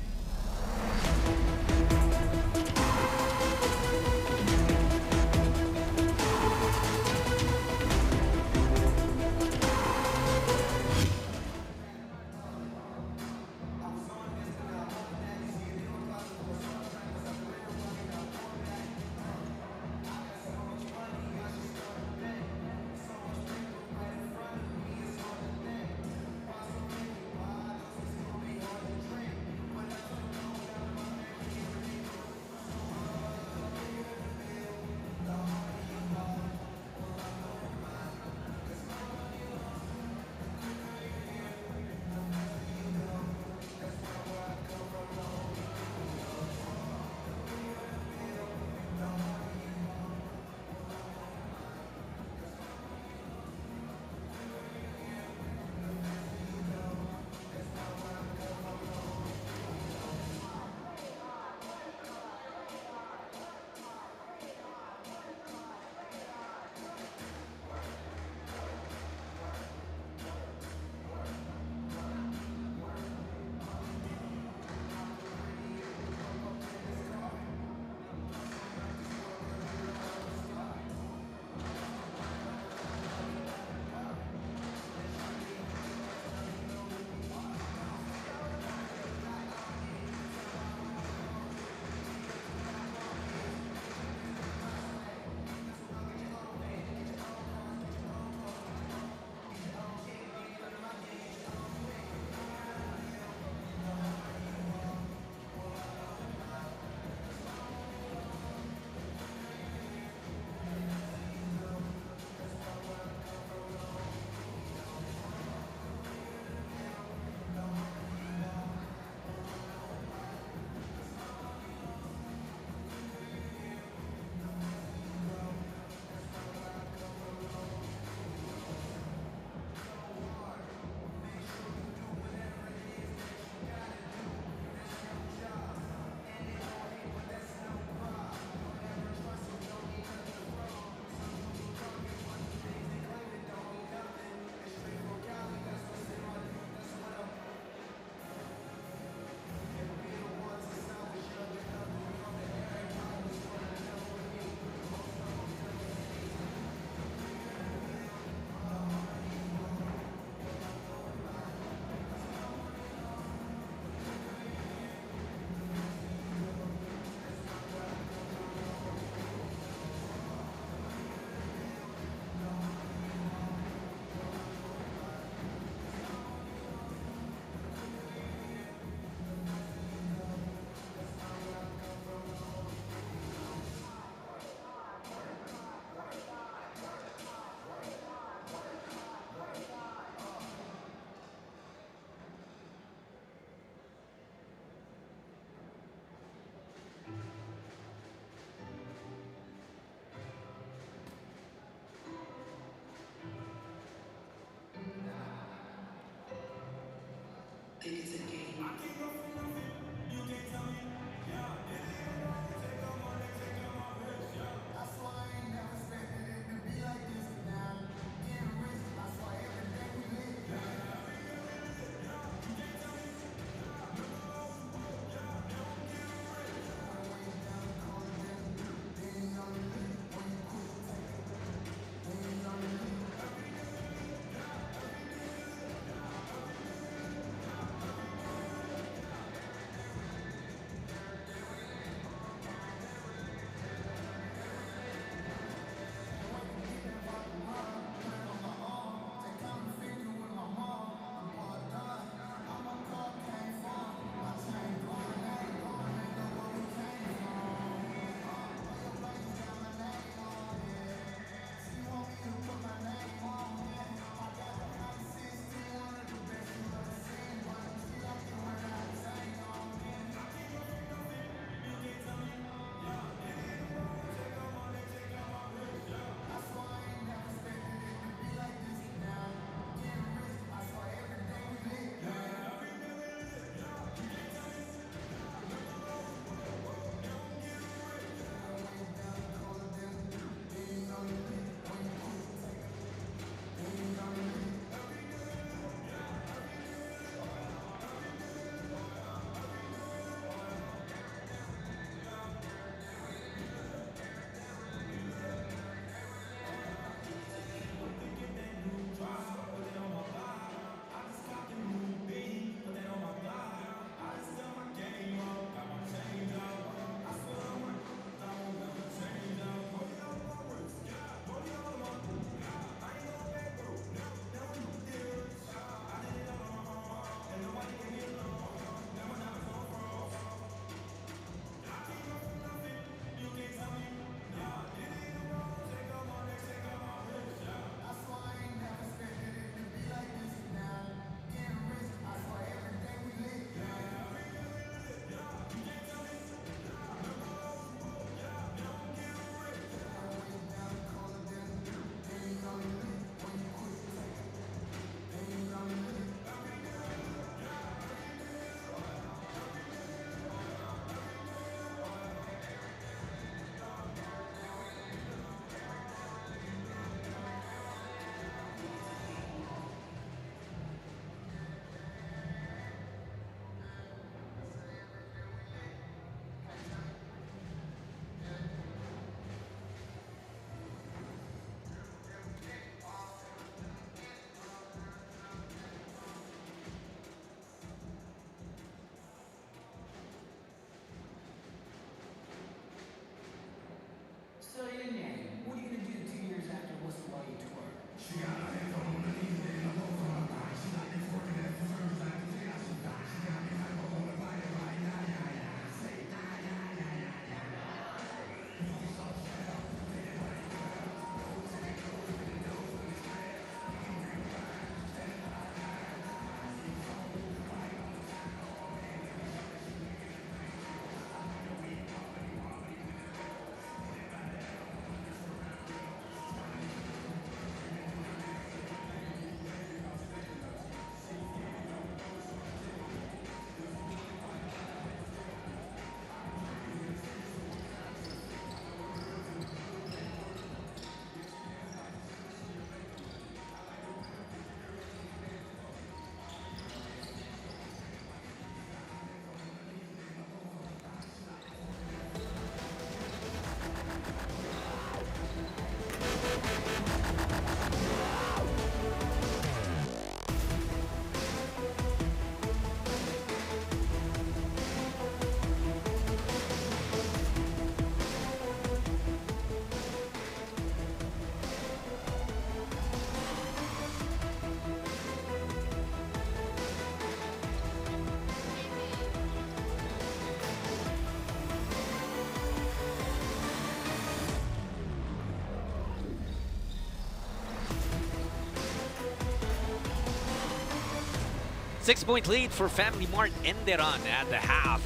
6-point lead for Family Mart Enderun at the half.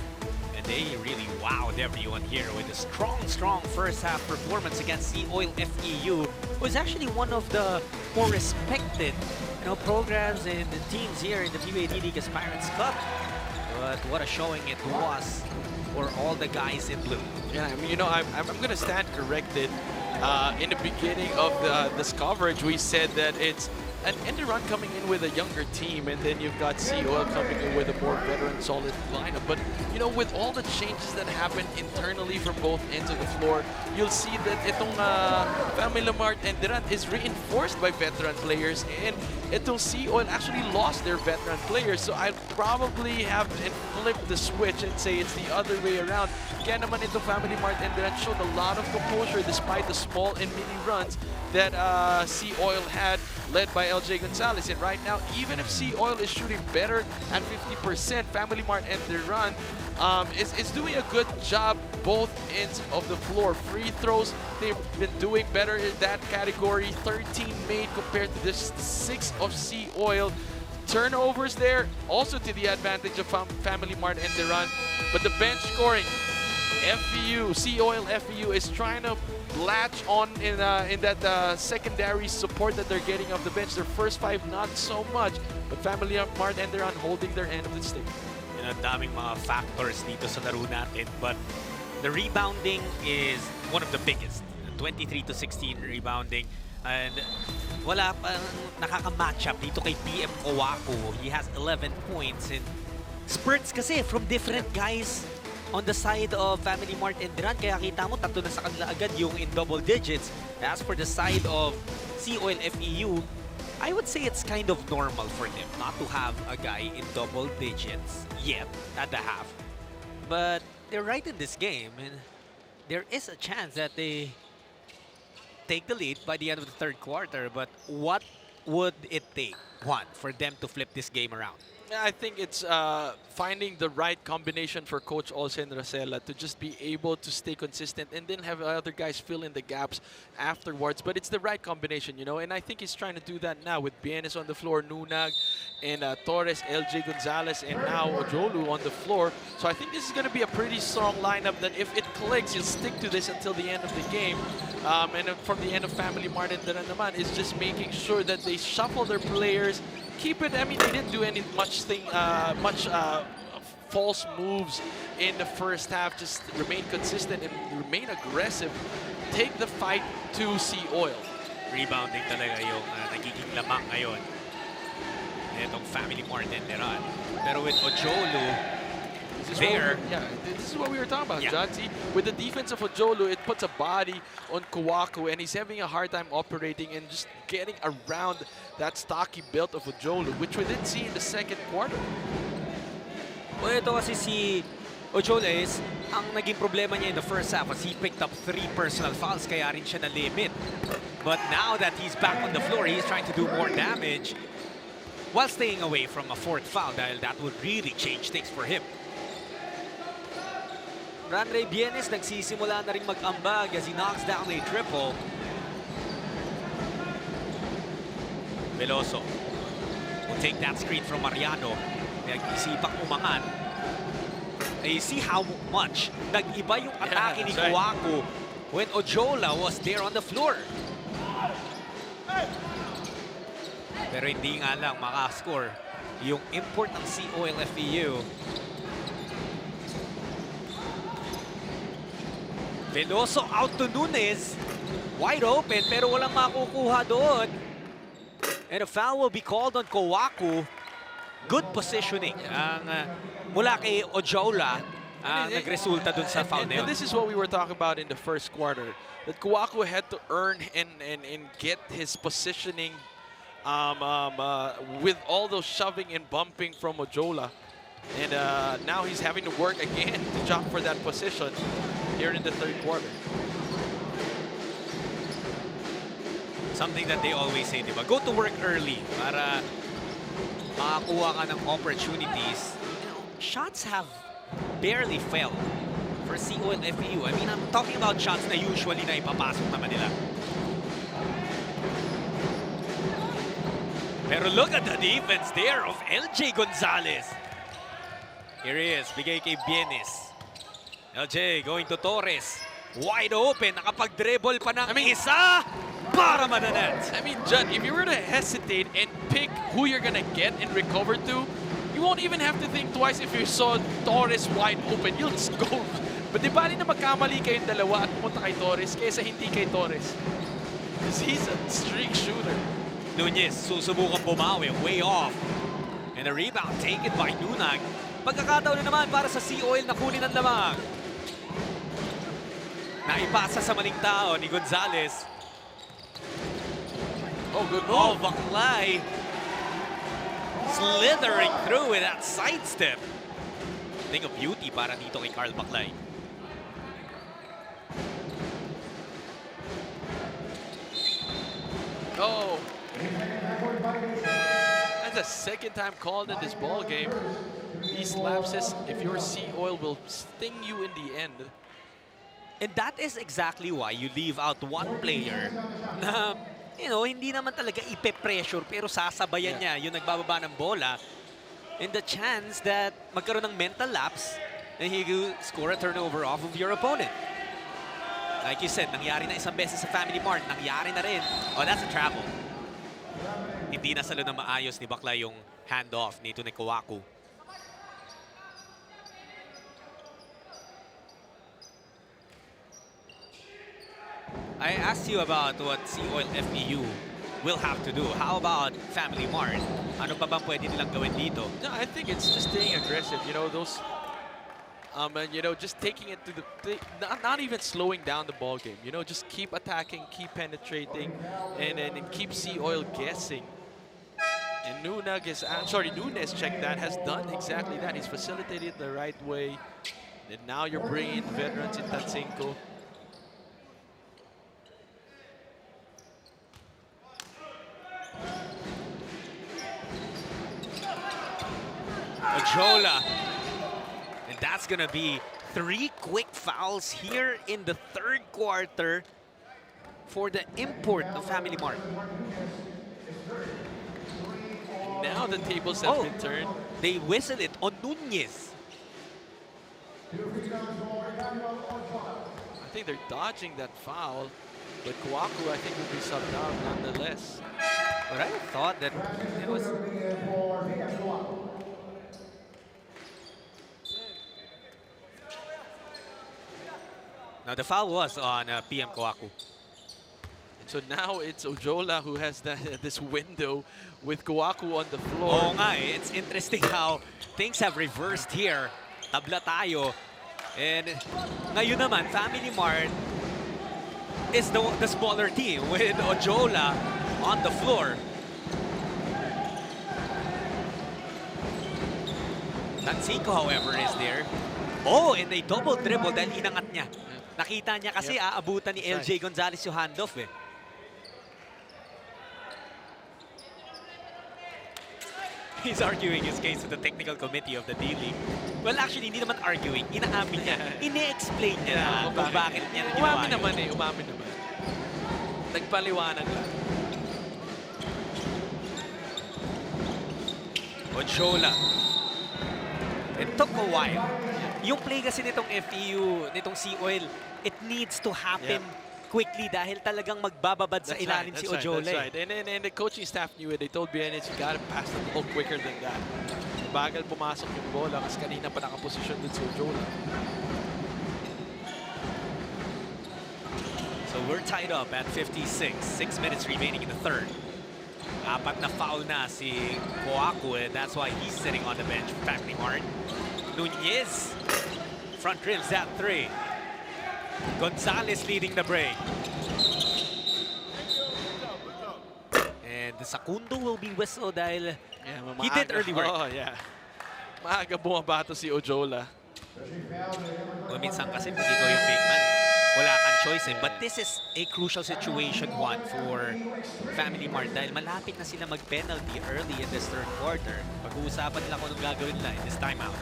And they really wowed everyone here with a strong first half performance against Seaoil FEU, who is actually one of the more respected programs and teams here in the PBA League Aspirants Cup. But what a showing it was for all the guys in blue. Yeah, I mean, I'm going to stand corrected. In the beginning of this coverage, we said that it's an Enderun coming in with a younger team, and then you've got Seaoil coming in with a more veteran, solid lineup. But, with all the changes that happen internally from both ends of the floor, you'll see that itong Family Mart Enderun is reinforced by veteran players, and itong Seaoil actually lost their veteran players. So I'd probably have flipped the switch and say it's the other way around. Kaya naman itong Family Mart Enderun showed a lot of composure despite the small and mini runs that Seaoil had, led by LJ Gonzalez. And right now, even if Seaoil is shooting better at 50%, Family Mart Enderun is doing a good job both ends of the floor. Free throws, they've been doing better in that category. 13 made compared to the 6 of Seaoil. Turnovers there, also to the advantage of Family Mart Enderun. But the bench scoring, Seaoil FEU is trying to latch on in that secondary support that they're getting off the bench. Their first 5, not so much. But Family Mart Enderun holding their end of the stick. Daming mga factors dito sa laro natin, but the rebounding is one of the biggest. 23-16 rebounding, and wala pang nakaka-matchup dito kay PM Owaku. He has 11 points, and spurts kasi from different guys on the side of Family Mart Enderun, kaya kita mo tatlo na sa kanila agad yung in double digits. As for the side of Seaoil FEU, I would say it's kind of normal for them not to have a guy in double digits yet at the half. But they're right in this game, and there is a chance that they take the lead by the end of the third quarter. But what would it take, Juan, for them to flip this game around? I think it's finding the right combination for Coach Olsen Rosella to just be able to stay consistent and then have other guys fill in the gaps afterwards. But it's the right combination, and I think he's trying to do that now with Bienes on the floor, Nunag, and Torres, LJ Gonzalez, and now Ojolu on the floor. So I think this is going to be a pretty strong lineup that if it clicks, he'll stick to this until the end of the game. And from the end of Family Mart Enderun naman is just making sure that they shuffle their players, keep it. I mean, they didn't do any much false moves in the first half. Just remain consistent and remain aggressive. Take the fight to Seaoil. Rebounding talaga yung nagiging lamang ngayon itong Family Mart Enderun. Pero with Ojolu there, this is what we were talking about, yeah. John. See, with the defense of Ojolu, it puts a body on Kawaku, and he's having a hard time operating and just getting around that stocky build of Ojolu, which we didn't see in the second quarter. Well, ito kasi si Ojolu is, ang naging problema niya in the first half was he picked up 3 personal fouls, kaya rin siya na-limit. But now that he's back on the floor, he's trying to do more damage while staying away from a 4th foul, dahil that would really change things for him. Randre Bienes nagsisimula na rin mag-ambag as he knocks down a triple. Veloso will take that screen from Mariano. Nag-isipang umangat. And you see how much nag-iba yung atake ni Kawaku when Ojola was there on the floor. Pero hindi nga lang makascore yung import ng Seaoil FEU. Veloso out to Nunes. Wide open, pero walang makukuha doon. And a foul will be called on Kawaku. Good positioning mula kay Ojola nagresulta dun sa foul na yun. And this is what we were talking about in the first quarter. That Kawaku had to earn and get his positioning with all those shoving and bumping from Ojola. And now he's having to work again to jump for that position here in the third quarter. Something that they always say, diba? Go to work early para makakuha ka ng opportunities. Shots have barely fell for Seaoil FEU. I mean, I'm talking about shots na usually na ipapasok naman nila. Pero look at the defense there of LJ Gonzalez. Here he is, bigay kay Bienes. LJ going to Torres. Wide open, nakapag-dribble pa ng isa para mananet. I mean, Judd, if you were to hesitate and pick who you're gonna get and recover to, you won't even have to think twice if you saw Torres wide open. You'll just go. But di ba rin na magkamali kayong dalawa at pumunta kay Torres kaysa hindi kay Torres? Because he's a streak shooter. Nunez susubukan bumawi, way off. And a rebound taken by Nunag. Pagkakataon na naman para sa Seaoil na kunin ang lamang. Naipasa sa maling tao ni Gonzalez. Oh, good Oh, move. Baklay. Slithering through with that sidestep. Thing of beauty para dito kay Carl Baklay. Oh. That's the second time called in this ball game. These lapses, if your Seaoil, will sting you in the end. And that is exactly why you leave out one player na, you know, hindi naman talaga ipe-pressure pero sasabayan niya yung nagbababa ng bola. And the chance that magkaroon ng mental lapse and he will score a turnover off of your opponent. Like you said, nangyari na isang beses sa Family Mart, nangyari na rin. Oh, that's a travel. Hindi nasalo na maayos ni Bakla yung handoff nito ni Kawaku. I asked you about what Seaoil FEU will have to do. How about Family Mart? Ano pa bang pwede nilang gawin dito? No, I think it's just staying aggressive. You know, those, and you know, just taking it to the, not even slowing down the ball game. You know, just keep attacking, keep penetrating, and keep Seaoil guessing. And Nunez, check that, has done exactly that. He's facilitated the right way. And now you're bringing veterans in Tatsenko. Ojola. And that's going to be 3 quick fouls here in the third quarter for the import of Family Mart. Now the tables have been turned. They whistle it on Nunez. I think they're dodging that foul, but Kawaku, I think, will be subbed out nonetheless. But I thought that it was... Now the foul was on PM Kawaku. So now it's Ojola who has this window with Kawaku on the floor. Oo nga eh. It's interesting how things have reversed here. Tabla tayo. And ngayon naman, Family Mart is the smaller team with Ojola on the floor. Tatsenko, however, is there. Oh, and they double dribble dahil inangat niya. Nakita niya kasi aabutan ni LJ Gonzalez yung handoff eh. He's arguing his case to the technical committee of the D-League. Well, actually, hindi naman arguing. Inaamin niya. Ine-explain niya na kung bakit niya ginawa. Umamin naman eh. Umamin naman. Nagpaliwanag lang. Ochola. It took a while. Yung play kasi nitong FEU, nitong Seaoil, it needs to happen quickly dahil talagang magbababad sa ilalim si Ojola. That's right. And the coaching staff knew it. They told Bienes, you gotta pass the ball quicker than that. Bagal pumasok yung bola kasi kanina pa nakaposisyon dun si Ojola. So we're tied up at 56. 6 minutes remaining in the third. Apat na foul na si Kawaku, and that's why he's sitting on the bench for Family Mart. Nunez front rims that 3. Gonzalez leading the break. And the Sakundo will be whistled dahil he did early work. Oh, yeah. Maaga bumabato si Ojola. O minsan kasi pag ikaw yung big man, wala kang choice eh. But this is a crucial situation one for Family Mart dahil malapit na sila mag-penalty early in this third quarter. Pag-uusapan nila kung anong gagawin nila in this timeout.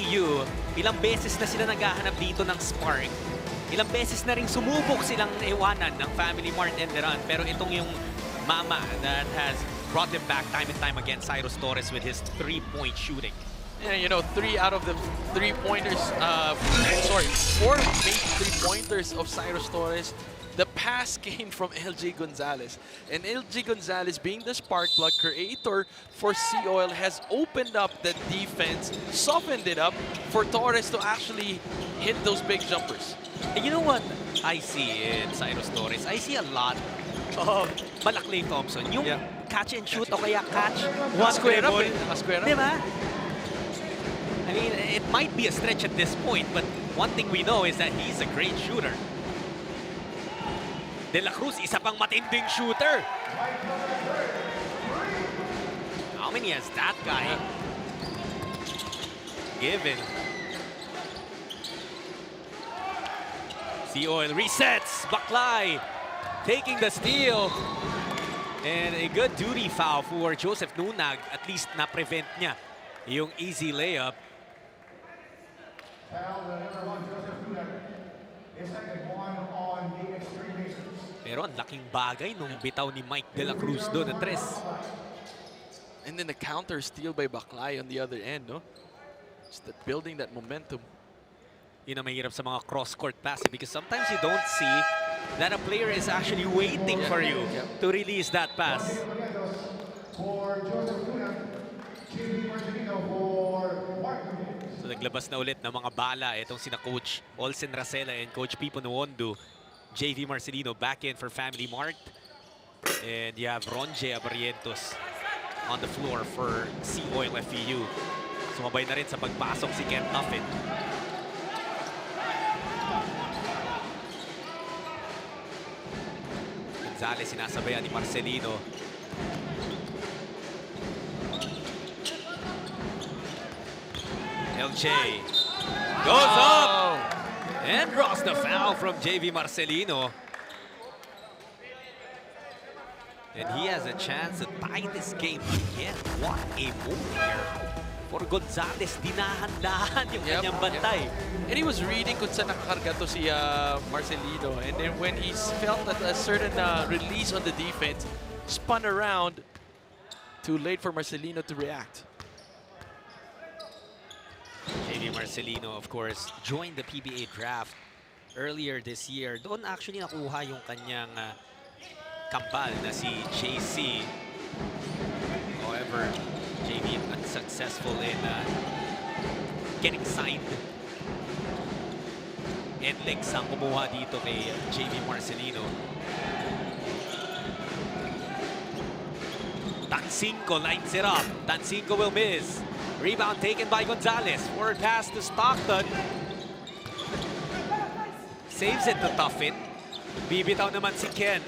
FEU, ilang beses na sila naghahanap dito ng spark. Ilang beses na rin sumubok silang iwanan ng Family Mart Enderun. Pero itong yung mama that has brought them back time and time again, Cyrus Torres with his 3-point shooting. Yeah, you know, 3 out of the 3-pointers, sorry, 4 made 3-pointers of Cyrus Torres. The pass came from LJ Gonzalez. And LJ Gonzalez, being the spark plug creator for Seaoil, has opened up the defense, softened it up for Torres to actually hit those big jumpers. And you know what I see in Cyrus Torres? I see a lot of Malaklay Thompson. Yung catch and shoot o kaya catch, one Square up dribble. eh. Naka-square up. Diba? I mean, it might be a stretch at this point, but one thing we know is that he's a great shooter. De La Cruz, isa pang matinding shooter. How many has that guy given? Seaoil resets. Baklay taking the steal. And a good duty foul for Joseph Nunag. At least na-prevent niya yung easy layup. Pero ang laking bagay nung bitaw ni Mike De La Cruz doon na tres. And then the counter steal by Baklay on the other end, no? Just building that momentum. Yun ang mahirap sa mga cross-court passes because sometimes you don't see that a player is actually waiting for you to release that pass. So naglabas na ulit ng mga bala itong sina Coach Olsen Racela and Coach Pipo Nuondo. JV Marcelino back in for Family Mart. And you have Ronje Abarrientos on the floor for Seaoil FEU. Sumabay na rin sa pagpasok si Ken Tuffin. Gonzalez sinasabayan ni Marcelino. LJ goes up and draws the foul from JV Marcelino. And he has a chance to tie this game again. What a move here for Gonzalez. Dinahan-dahan yung kanyang bantay. And he was reading kung saan nakakarga to si Marcelino. And then when he felt that a certain release on the defense, spun around. Too late for Marcelino to react. JV Marcelino, of course, joined the PBA draft earlier this year. Doon actually nakuha yung kanyang kambal na si JC. However, JV unsuccessful in getting signed. Enlex ang kumuha dito kay JV Marcelino. Tancinco lines it up. Tancinco will miss. Rebound taken by Gonzalez. Forward pass to Stockton. Saves it to Tuffin. Bibitaw naman si Ken.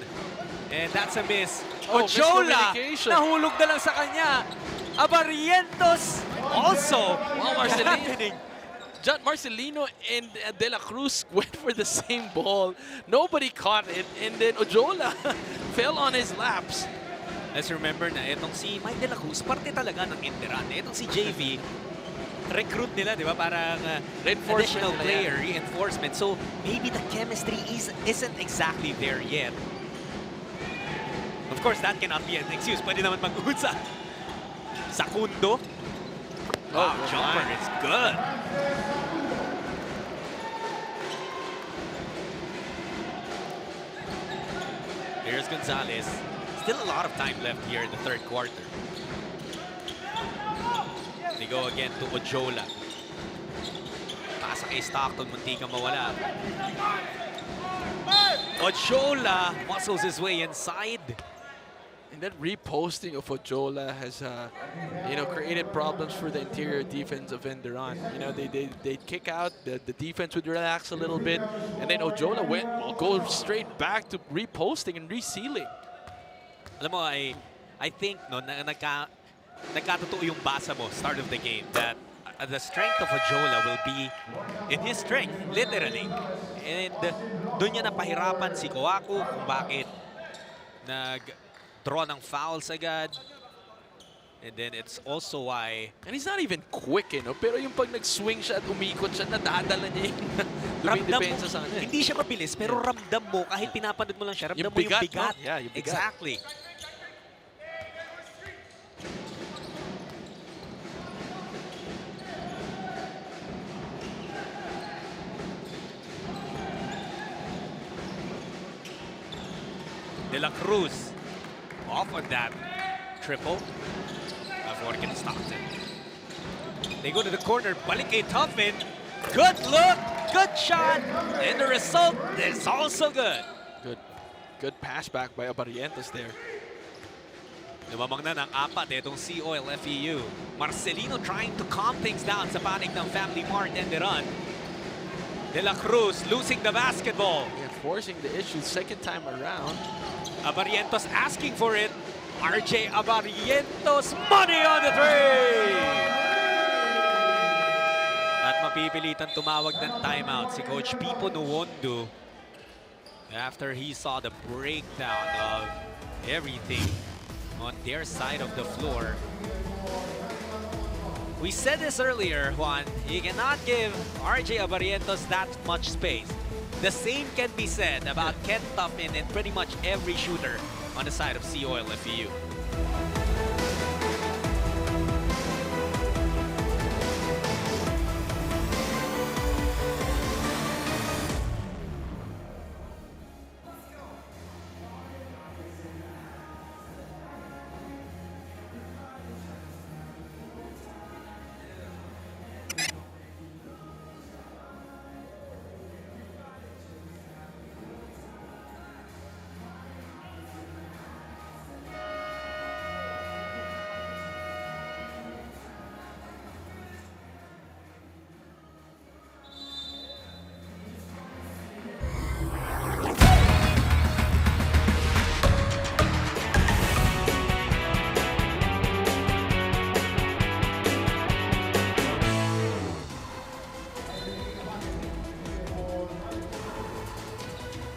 And that's a miss. Ochola, miscommunication. nahulog na lang sa kanya. Abarrientos also. Wow, Marcelino. Marcelino and De La Cruz went for the same ball. Nobody caught it. And then Ochola fell on his laps. Let's remember na itong si Mike De La Cruz, parte talaga ng Enderun. Itong si JV, recruit nila, di ba? Parang additional player, reinforcement. So maybe the chemistry isn't exactly there yet. Of course, that cannot be an excuse. Pwede naman mag-utsa. Sakundo. Wow, jumper is good. Here's Gonzalez. Still a lot of time left here in the third quarter. They go again to Ochola. Pasa kay Stockton, munti ka mawala. Ochola muscles his way inside. And that reposting of Ochola has, created problems for the interior defense of Enderun. You know, they kick out, the defense would relax a little bit, and then Ochola go straight back to reposting and resealing. Alam mo, I think no, nagkatotoo yung basa mo, start of the game, that the strength of Ochola will be in his strength, literally. And doon niya napahirapan si Kowaku kung bakit nag-draw ng fouls agad. And then it's also why And he's not even quick, eh, no? Pero yung pag nag-swing siya at umikot siya, nadadala niya yung ramdam dumidepensa sa kanya. hindi siya mabilis, pero ramdam mo, kahit pinapanood mo lang siya, ramdam Yung mo yung bigat, bigat. no? Yeah, yung bigat. Exactly. De La Cruz off on that triple. Fork and Stockton. They go to the corner. Balik kay Tuffin. Good look. Good shot. And the result is also good. Good pass back by Abarrientos there. Lumamang na ng apat itong Seaoil FEU. Marcelino trying to calm things down sa panig ng Family Mart Enderun. De La Cruz losing the basketball. Yeah, forcing the issue second time around. Abarrientos asking for it. RJ Abarrientos, money on the three! At mapipilitan tumawag ng timeout si Coach Pipo Nuwondo after he saw the breakdown of everything on their side of the floor. We said this earlier, Juan, you cannot give RJ Abarrientos that much space. The same can be said about Ken Tuffin and pretty much every shooter on the side of Seaoil FEU.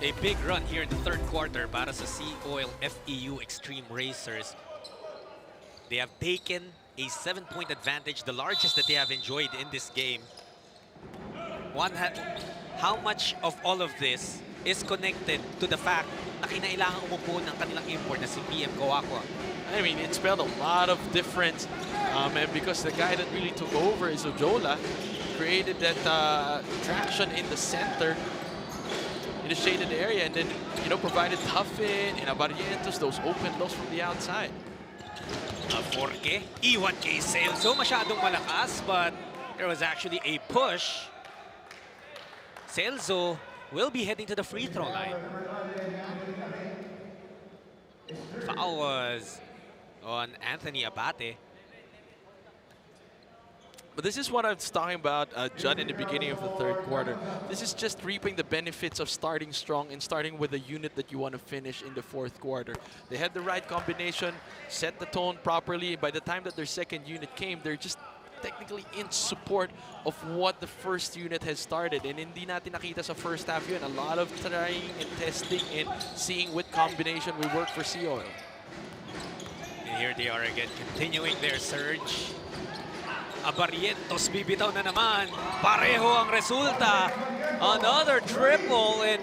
A big run here in the third quarter para sa Seaoil FEU Extreme Racers. They have taken a 7-point advantage, the largest that they have enjoyed in this game. How much of all of this is connected to the fact na kinailangan umupo ng kanilang import na si PM Kawakwa? I mean, it spelled a lot of difference. And because the guy that really took over is Ojola, created that traction in the center, in the shaded area, and then, you know, provided Tuffin and Abarrientos those open looks from the outside. Forke, iwan kay Celso, masyadong malakas, but there was actually a push. Celso will be heading to the free throw line. Foul was on Anthony Abate. But this is what I was talking about, Judd, in the beginning of the third quarter. This is just reaping the benefits of starting strong and starting with a unit that you want to finish in the fourth quarter. They had the right combination, set the tone properly. By the time that their second unit came, they're just technically in support of what the first unit has started. And hindi natin nakita sa first half yun. A lot of trying and testing and seeing what combination will work for Seaoil. And here they are again, continuing their surge. Abarrientos bibitaw na naman. Pareho ang resulta. Another triple, and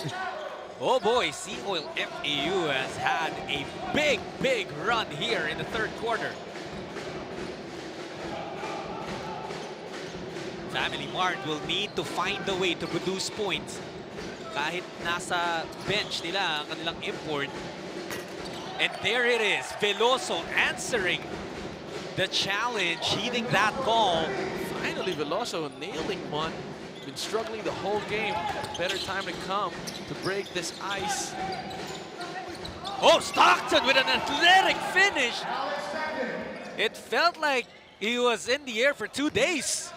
oh boy, Seaoil FEU has had a big run here in the third quarter. Family Mart will need to find a way to produce points kahit nasa bench nila ang kanilang import. And there it is, Veloso answering the challenge, heeding that call. Finally, Veloso nailing one. Been struggling the whole game. Better time to come to break this ice. Oh, Stockton with an athletic finish. It felt like he was in the air for 2 days.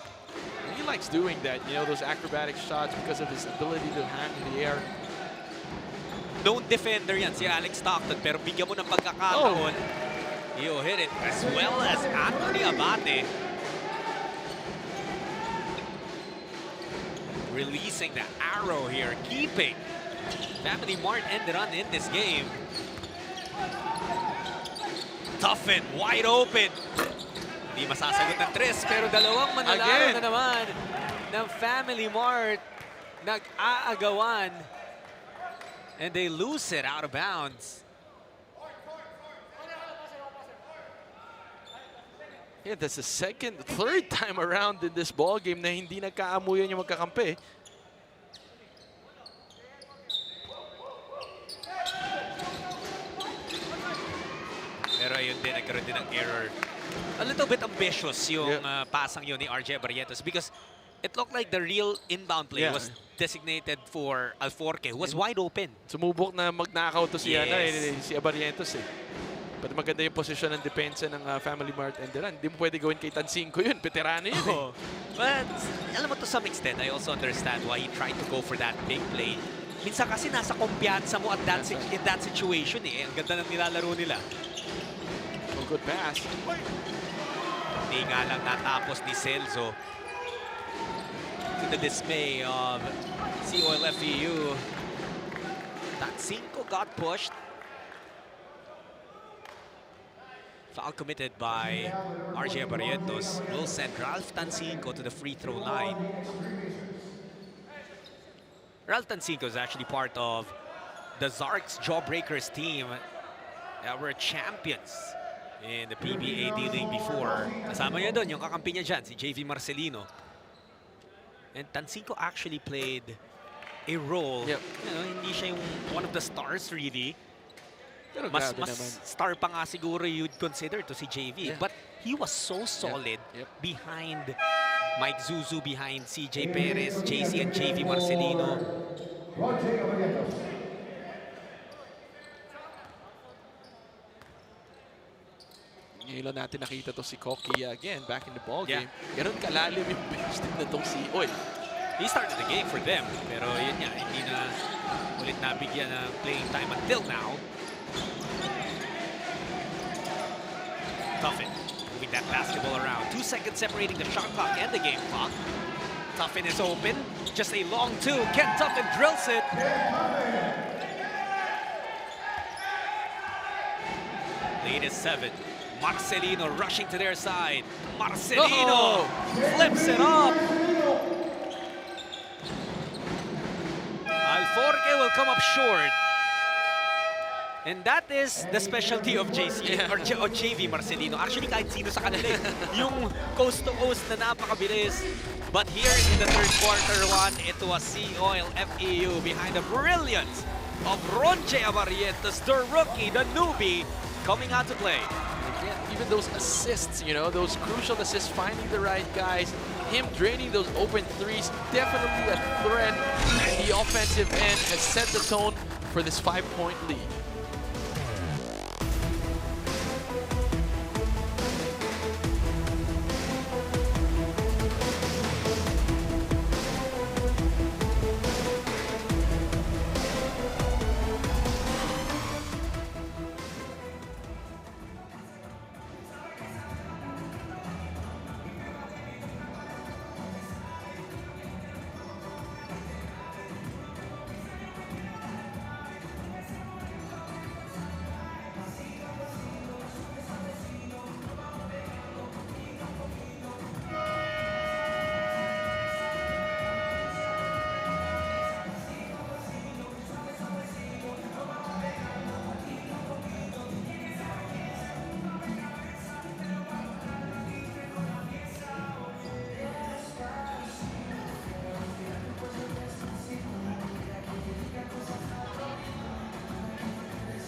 He likes doing that, you know, those acrobatic shots because of his ability to hang in the air. Known defender yan si Alex Stockton, pero bigyan mo ng pagkakataon. He'll hit it as well as Anthony Abate. Releasing the arrow here, keeping Family Mart Enderun in this game. Tuffin, wide open. Hindi masasagot ng tres, pero dalawang manlalaro Again. na naman ng Family Mart. Nag-aagawan. And they lose it out of bounds. Yeah, that's the third time around in this ball game na hindi nagkaamuyan yung magkakampi. Pero ayun din, nagkaroon din ng error. A little bit ambitious yung Yep. pasang yun ni RJ Barrientos because it looked like the real inbound play was designated for Alforque, who was wide open. Sumubok na magnakaw to si, Yes. si Abarrientos eh. But maganda yung posisyon ng depensa ng Family Mart Enderun. Hindi mo pwede gawin kay Tancinco yun. Veterano yun eh. But alam mo, to some extent, I also understand why he tried to go for that big play. Minsan kasi nasa kumpiyansa mo at in that situation eh. Ang ganda ng nilalaro nila. Oh, good pass. Hindi nga lang natapos ni Celso. To the dismay of Seaoil FEU. That 5 got pushed. Foul committed by RJ Barrientos will send Ralph Tancinco to the free throw line. Ralph Tancinco is actually part of the Zarks Jawbreakers team that were champions in the PBA D-League before. Kasama niya doon, yung kakampi niya dyan, si JV Marcelino. And Tancinco actually played a role. Yep. You know, hindi siya yung one of the stars really. Pero Mas grabe naman. star pa nga siguro you'd consider to si JV. Yeah. But he was so solid Yep. behind Mike Zuzu, behind CJ Perez, JC and JV Marcelino. Ngayon lang natin nakita to si Koki again back in the ball Yeah. game. Ganun kalalim yung bench din na tong Seaoil. He started the game for them. Pero yun nga, hindi na ulit nabigyan ng playing time until now. Tuffin moving that basketball around. 2 seconds separating the shot clock and the game clock. Tuffin is open. Just a long two. Ken Tuffin drills it. Lead is 7. Marcelino rushing to their side. Marcelino flips it up. Alforque will come up short. And that is the specialty of JC or JV Marcelino. Actually, kahit sino sa kanila yung coast to coast na napakabilis. But here in the third quarter one, it was Seaoil FEU behind the brilliance of Ronche Abarrientos, the rookie, the newbie, coming out to play. Again, even those assists, you know, those crucial assists, finding the right guys, him draining those open threes, definitely a threat. And the offensive end has set the tone for this 5-point lead.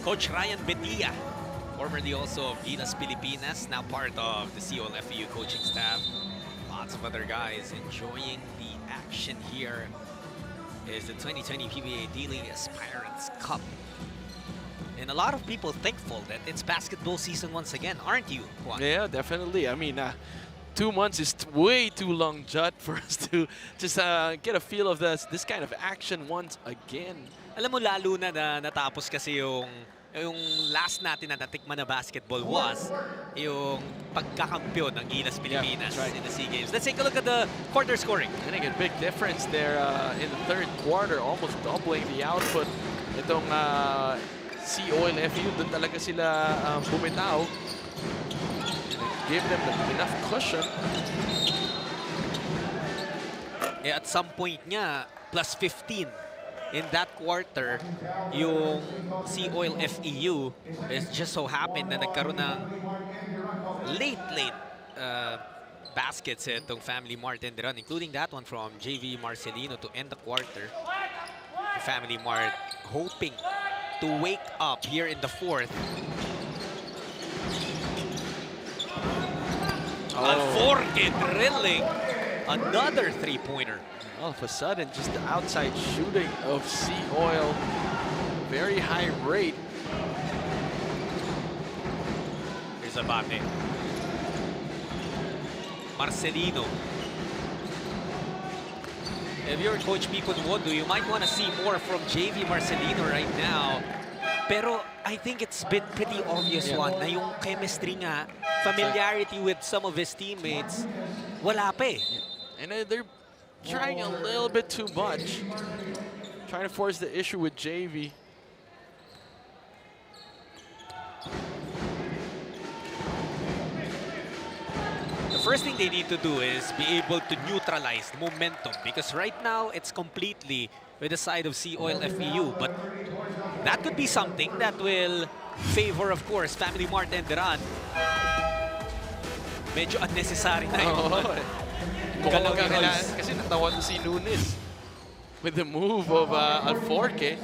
Coach Ryan Bedia, formerly also of Gilas Pilipinas, now part of the Seaoil FEU coaching staff. Lots of other guys enjoying the action here. Is the 2020 PBA D-League Aspirants Cup. And a lot of people thankful that it's basketball season once again, aren't you, Juan? Yeah, definitely. I mean, 2 months is way too long, Judd, for us to just get a feel of this kind of action once again. Alam mo, lalo na natapos kasi yung last natin na natikman na basketball was yung pagkakampyon ng Gilas Pilipinas in the SEA Games. Let's take a look at the quarter scoring. I think a big difference there in the third quarter, almost doubling the output. Itong Seaoil FEU, doon talaga sila bumitaw. give them enough cushion. At some point nga, plus 15 in that quarter, yung Seaoil FEU is just so happened na nagkaroon ng late baskets itong Family Mart Enderun, including that one from JV Marcelino to end the quarter. Family Mart hoping to wake up here in the fourth. Alforque drilling another three-pointer. All of a sudden, just the outside shooting of Seaoil, very high rate. Here's Abate. Marcelino. If you're Coach Pico Nuondo, you might want to see more from JV Marcelino right now. Pero I think it's been pretty obvious one na yung chemistry nga, familiarity with some of his teammates, wala pa eh. And they're trying a little bit too much. Trying to force the issue with JV. The first thing they need to do is be able to neutralize the momentum, because right now it's completely with the side of Seaoil FEU, but that could be something that will favor, of course, Family Mart Enderun. Medyo unnecessary na yun. Kasi natawan si Nunes with the move of Alforque.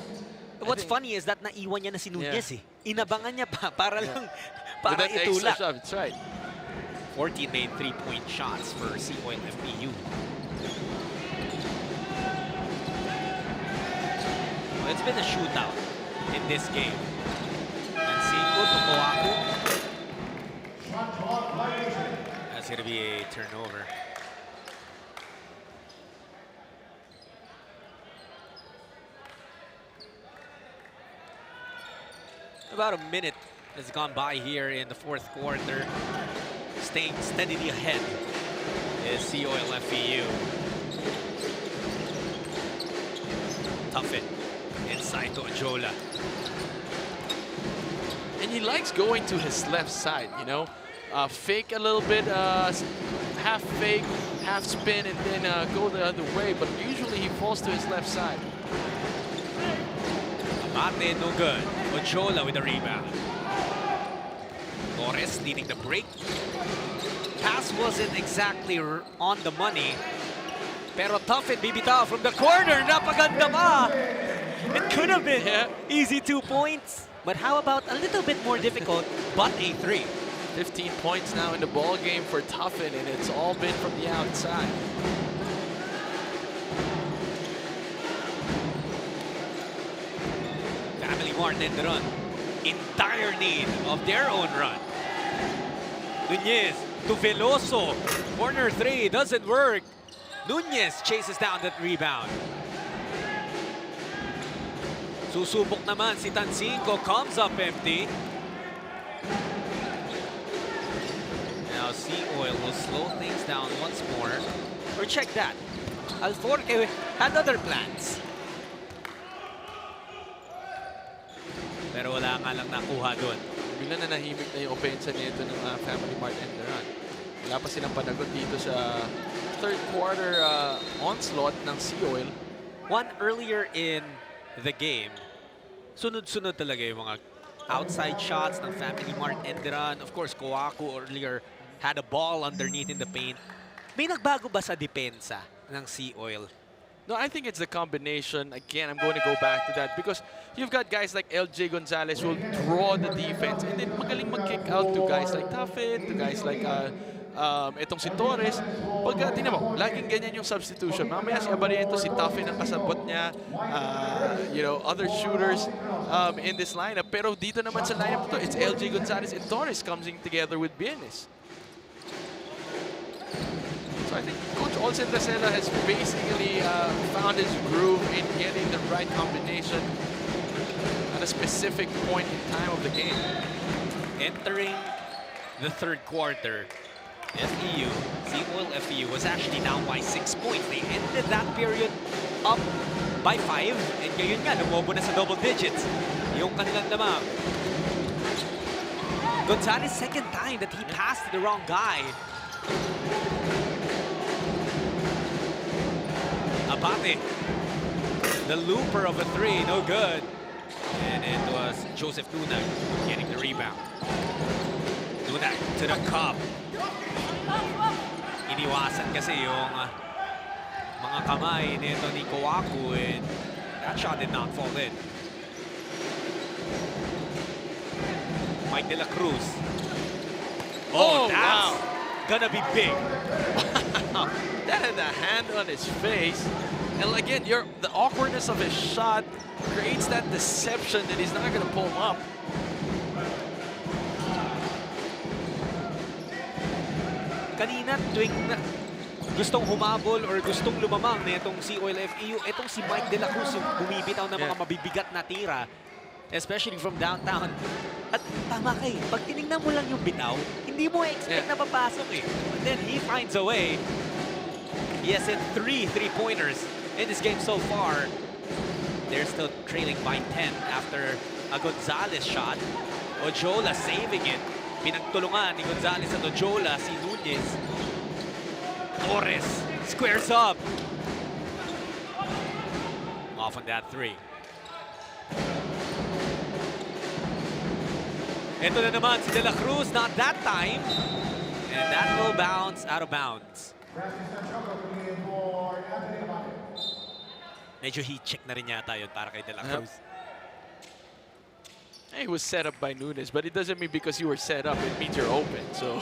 What's funny is that naiwan niya na si Nunez eh. Inabangan niya pa para lang, With para that extra itulak. shot, that's right. 14 made three-point shots for Seaoil FEU. Well, it's been a shootout in this game. And Cinco to Koaku. That's going to be a turnover. About a minute has gone by here in the fourth quarter. Staying steadily ahead is Seaoil FEU. Toughen inside to Ajola. And he likes going to his left side, you know. Fake a little bit, half fake, half spin, and then go the other way. But usually he falls to his left side. Abate, no good. Ajola with the rebound. Torres leading the break. Pass wasn't exactly on the money. Pero Toughen bibitaw from the corner. Napaganda pa. It could have been easy 2 points. But how about a little bit more difficult, but a 3? 15 points now in the ball game for Toughen, and it's all been from the outside. Family Mart Enderun in dire need of their own run. Nunez to Veloso. Corner 3 doesn't work. Nunez chases down that rebound. Susubok naman si Tancinco, comes up empty. Now Seaoil will slow things down once more. Or check that. Alforque had other plans. Pero wala nga lang nakuha doon. Bigla na nahimik na yung opensa nito ng Family Mart Enderun. Wala pa silang panagot dito sa third quarter onslaught ng Seaoil. One earlier in the game, sunod-sunod talaga yung mga outside shots ng Family Mart Enderun. Of course, Koaku earlier had a ball underneath in the paint. May nagbago ba sa depensa ng Seaoil? No, I think it's the combination. Again, I'm going to go back to that because you've got guys like LJ Gonzalez who will draw the defense and then magaling mag-kick out to guys like Toughen, to guys like etong si Torres. Pag tingnan mo, laging ganyan yung substitution. Mamaya si Abariento, si Toughen ang kasabot niya, you know, other shooters in this lineup. Pero dito naman sa lineup to, it's LJ Gonzalez and Torres coming together with Bienes. So I think Coach Olsen Racela has basically found his groove in getting the right combination at a specific point in time of the game. Entering the third quarter, Seaoil FEU was actually down by 6 points. They ended that period up by 5, and ngayon nga, lumobo na sa double digits yung kanilang lamang. Gonzalez, second time that he passed the wrong guy. Abate, the looper of a three, no good. And it was Joseph Nunag getting the rebound. Nunag to the cup. Iniwasan kasi yung mga kamay nito ni Kawaku, and that shot did not fall in. Mike De La Cruz. Oh, that's gonna be big. That had a hand on his face. And again, the awkwardness of his shot creates that deception that he's not going to pull him up. Kanina, tuwing gustong humabol or gustong lumamang nitong Seaoil FEU, itong si Mike De La Cruz yung bumibitaw ng mga mabibigat na tira, especially from downtown. At tama kay, pag tinignan mo lang yung bitaw, hindi mo expect na papasok eh. But then he finds a way. He has hit 3 3-pointers in this game so far. They're still trailing by 10 after a Gonzalez shot. Ojola saving it. Pinagtulungan ni Gonzalez at Ojola si Nunez. Torres squares up. Off on that three. Ito na naman si De La Cruz, not that time. And that will bounce out of bounds. Medyo heat check na rin yata yun para kay De La Cruz. He was set up by Nunez, but it doesn't mean because you were set up, it means you're open. So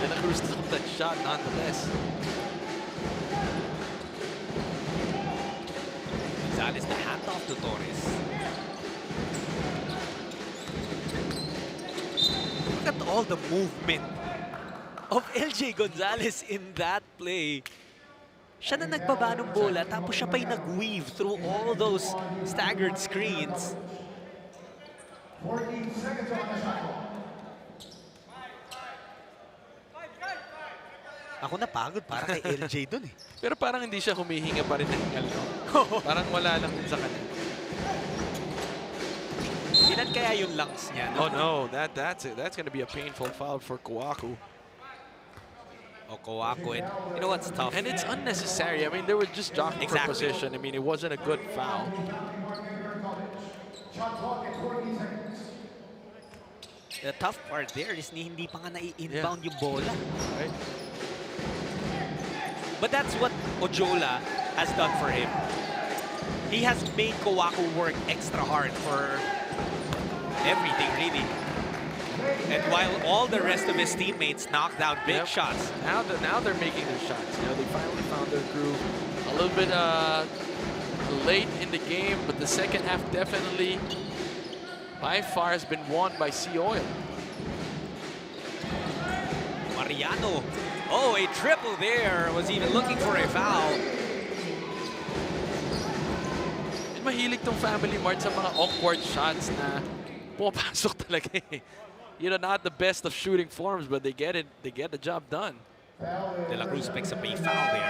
De La Cruz took that shot nonetheless. Gonzalez, the handoff to Torres. Look at all the movement of LJ Gonzalez in that play. Siya na nagbaba ng bola, tapos siya pa'y nag-weave through all those staggered screens. 14 seconds on the shot. Ako napagod para kay LJ dun eh. Pero parang hindi siya humihinga pa rin ng hingal, no? Parang wala lang din sa kanya. Ilan kaya yung lungs niya? Oh no, that's going to be a painful foul for Kawaku. Kawaku, and you know what's tough? And it's unnecessary. I mean, they were just jockeying for position. I mean, it wasn't a good foul. The tough part there is hindi pa nga nai-inbound yung bola. Right. But that's what Ojola has done for him. He has made Kawaku work extra hard for everything, really. And while all the rest of his teammates knock down big shots. Now they're making their shots. You know, they finally found their groove. A little bit late in the game, but the second half definitely, by far, has been won by Seaoil. Mariano. Oh, a triple there. Was even looking for a foul. Mahilig tong Family Mart sa mga awkward shots na pumapasok talaga eh. You know, not the best of shooting forms, but they get it. They get the job done. De La Cruz picks up a foul there.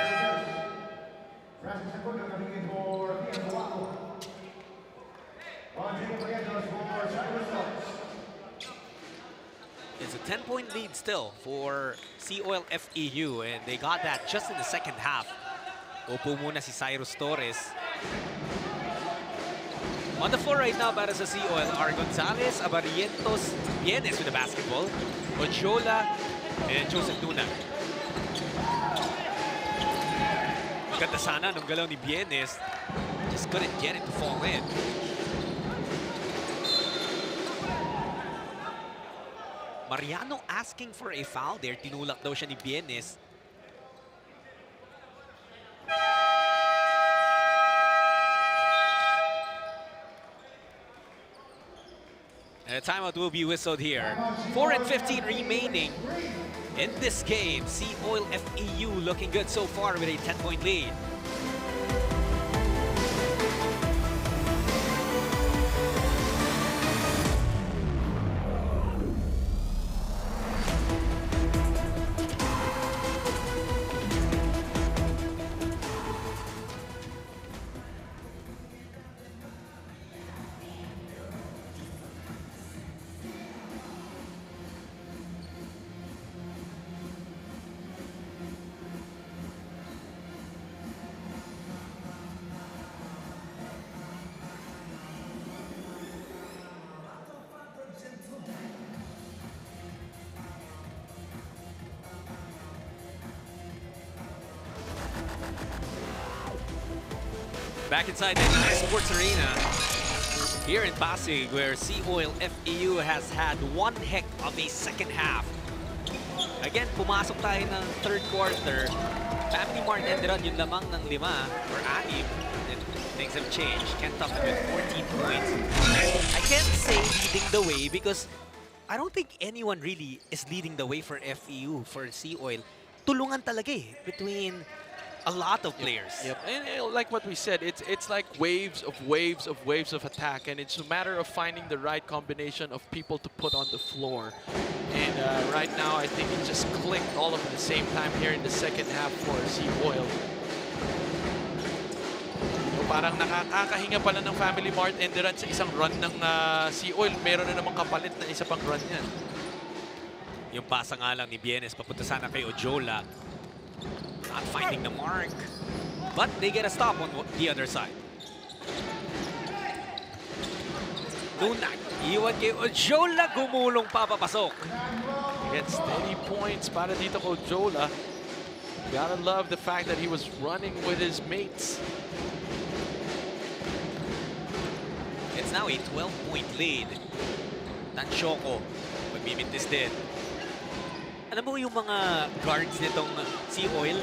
It's a 10-point lead still for Seaoil FEU, and they got that just in the second half. Upo muna si Cyrus Torres. On the floor right now para sa Seaoil are Gonzalez, Abarientos, Bienes with the basketball, Ojola, and Joseph Nunag. Ganda sana nung galaw ni Bienes. Just couldn't get it to fall in. Mariano asking for a foul there. Tinulak daw siya ni Bienes. And a timeout will be whistled here. 4:15 remaining in this game. Seaoil FEU looking good so far with a 10-point lead. Back inside the Sports Arena here in Pasig, where Seaoil FEU has had one heck of a second half. Again, pumasok tayo ng third quarter. Family Mart Enderun yung lamang ng 5 or 6. And things have changed. Kentucky with 14 points. I can't say leading the way because I don't think anyone really is leading the way for FEU, for Seaoil. Tulungan talaga between a lot of players. Yep. And like what we said, it's like waves of attack, and it's a matter of finding the right combination of people to put on the floor. And right now, I think it just clicked all of at the same time here in the second half for Seaoil. So parang nakakahinga pala ng Family Mart Enderun sa isang run ng Seaoil. Meron na namang kapalit na isa pang run yan. Yung pasa nga lang ni Bienes papunta sana kay Ojola. Not finding the mark, but they get a stop on the other side. Nunak, iwan kay Ojola, gumulong papapasok. Again, steady points para dito kay Ojola. Gotta love the fact that he was running with his mates. It's now a 12-point lead. Tansyoko, magmimintis din. Alam mo yung mga guards nitong Seaoil,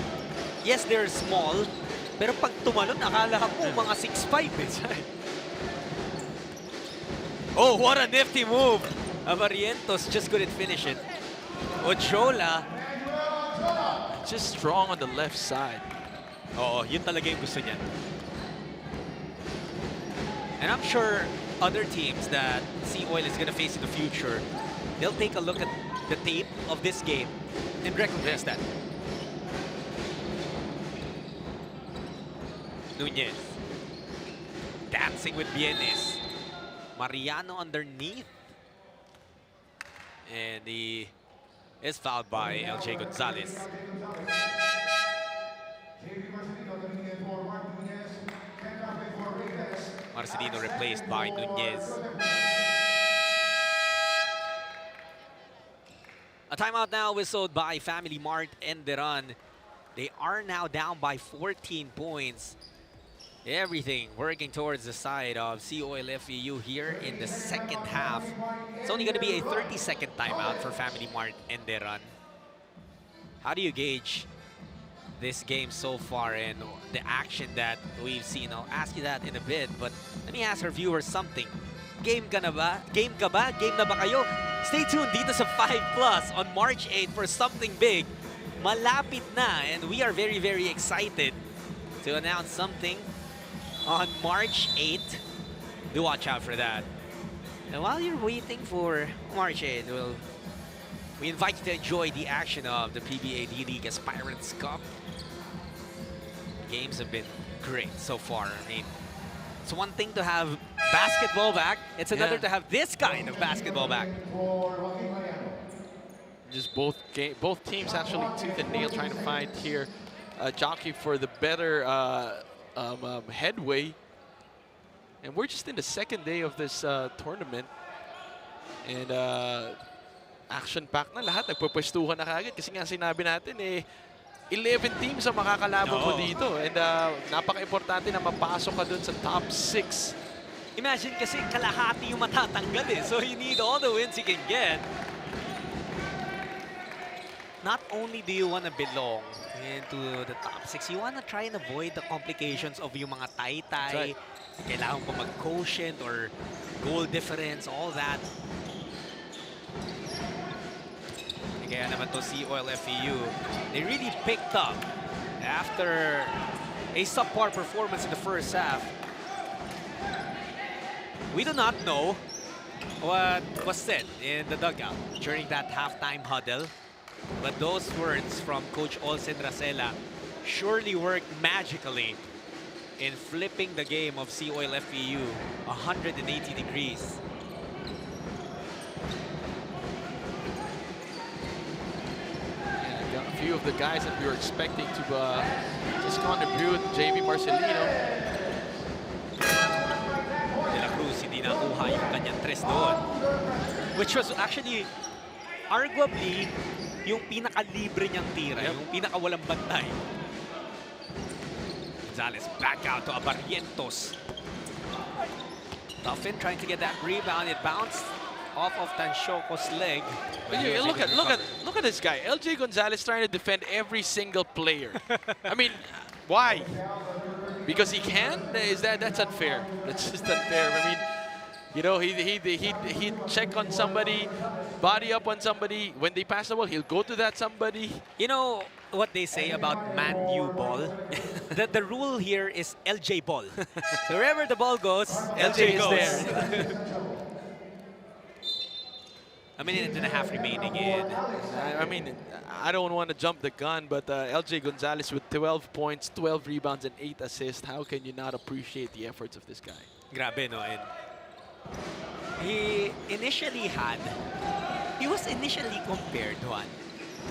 yes, they're small, pero pag tumalon, akala mo mga 6'5". Oh, what a nifty move! Avarientos just couldn't finish it. Ojola, Just strong on the left side. oo, yun talaga yung gusto niya. And I'm sure other teams that Seaoil is gonna face in the future, they'll take a look at the tape of this game and recognize that. Nunez dancing with Bienes. Mariano underneath. And he is fouled by LJ Gonzalez. Marcelino replaced by Nunez. A timeout now whistled by Family Mart Enderun. They are now down by 14 points. Everything working towards the side of Seaoil FEU here in the second half. It's only going to be a 30-second timeout for Family Mart Enderun. How do you gauge this game so far and the action that we've seen? I'll ask you that in a bit, but let me ask our viewers something. Game ka na ba? Game ka ba? Game na ba kayo? Stay tuned dito sa 5+ on March 8 for something big. Malapit na, and we are very, very excited to announce something on March 8. Do watch out for that. And while you're waiting for March 8, we invite you to enjoy the action of the PBA D-League Aspirants Cup. Games have been great so far. I mean, it's one thing to have basketball back. It's another to have this kind of basketball back. Just both teams actually tooth and nail trying to find here a jockey for the better headway. And we're just in the second day of this tournament. And action-packed na lahat. Nagpupwestuhan na kagad kasi nga sinabi natin 11 teams ang makakalaban mo dito. And napaka-importante na mapasok ka dun sa top 6. Imagine kasi kalahati yung matatanggal So you need all the wins you can get. Not only do you want to belong into the top 6, you want to try and avoid the complications of yung mga tay-tay. Kailangan pa mag-quotient or goal difference, all that. Kaya naman to Seaoil FEU, they really picked up after a subpar performance in the first half. We do not know what was said in the dugout during that halftime huddle, but those words from Coach Olsen Racela surely worked magically in flipping the game of Seaoil FEU 180 degrees. A few of the guys that we were expecting to just contribute. JV Marcelino. De La Cruz hindi nakuha yung kanyang tres doon. Which was actually arguably yung pinaka-libre niyang tira, yung pinaka-walang bantay. Gonzalez back out to Abarrientos. Tuffin trying to get that rebound. It bounced off of Tanshoko's leg. But He was look able to recover. at this guy. LJ Gonzalez trying to defend every single player. I mean, why? Because he can? That's unfair. That's just unfair. I mean, you know, he'd check on somebody, body up on somebody. When they pass the ball, he'll go to that somebody. You know what they say about Man U ball? The rule here is LJ ball. So wherever the ball goes, LJ is goes. there. A minute and a half remaining in. I mean, I don't want to jump the gun, but LJ Gonzalez with 12 points, 12 rebounds, and 8 assists. How can you not appreciate the efforts of this guy? Grabe, no? And he was initially compared, Juan,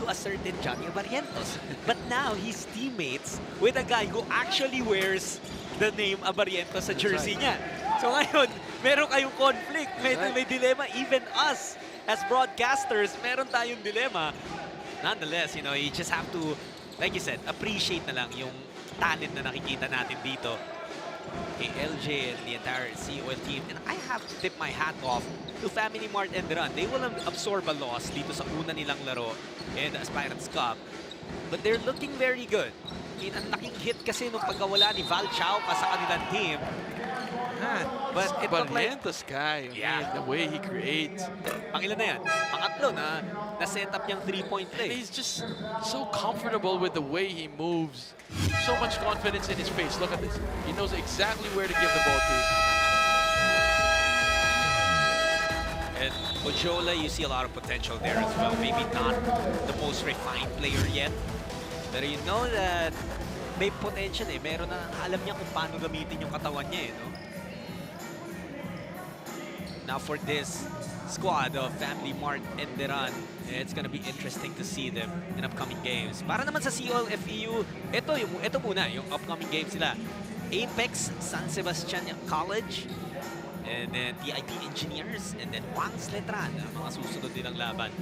to a certain Johnny Abarrientos. But now he's teammates with a guy who actually wears the name Abarrientos sa jersey niya. So ngayon, meron kayong conflict, may dilemma. Even us as broadcasters, meron tayong dilemma. Nonetheless, you know, you just have to, like you said, appreciate na lang yung talent na nakikita natin dito kay LJ and the entire Seaoil team. And I have to tip my hat off to Family Mart Enderun. They will absorb a loss dito sa una nilang laro in the Aspirants Cup. But they're looking very good. I mean, ang laking hit kasi nung pagkawala ni Val Chauca sa kanilang team. But it looked like... Barrientos guy, I Yeah. mean, the way he creates. Pangilan na yan? Pangatlo na set up niyang 3-point And play. he's just so comfortable with the way he moves. So much confidence in his face. Look at this. He knows exactly where to give the ball to. And Ojola, you see a lot of potential there as well. Maybe not the most refined player yet. Pero you know that may potential eh. Meron na, alam niya kung paano gamitin yung katawan niya eh, no? Now for this squad of Family Mart Enderun, it's gonna be interesting to see them in upcoming games. Para naman sa Seaoil FEU, ito muna, yung upcoming games nila. Apex, San Sebastian College, and then TIP Engineers, and then Wangs Letran, ang mga susunod nilang laban.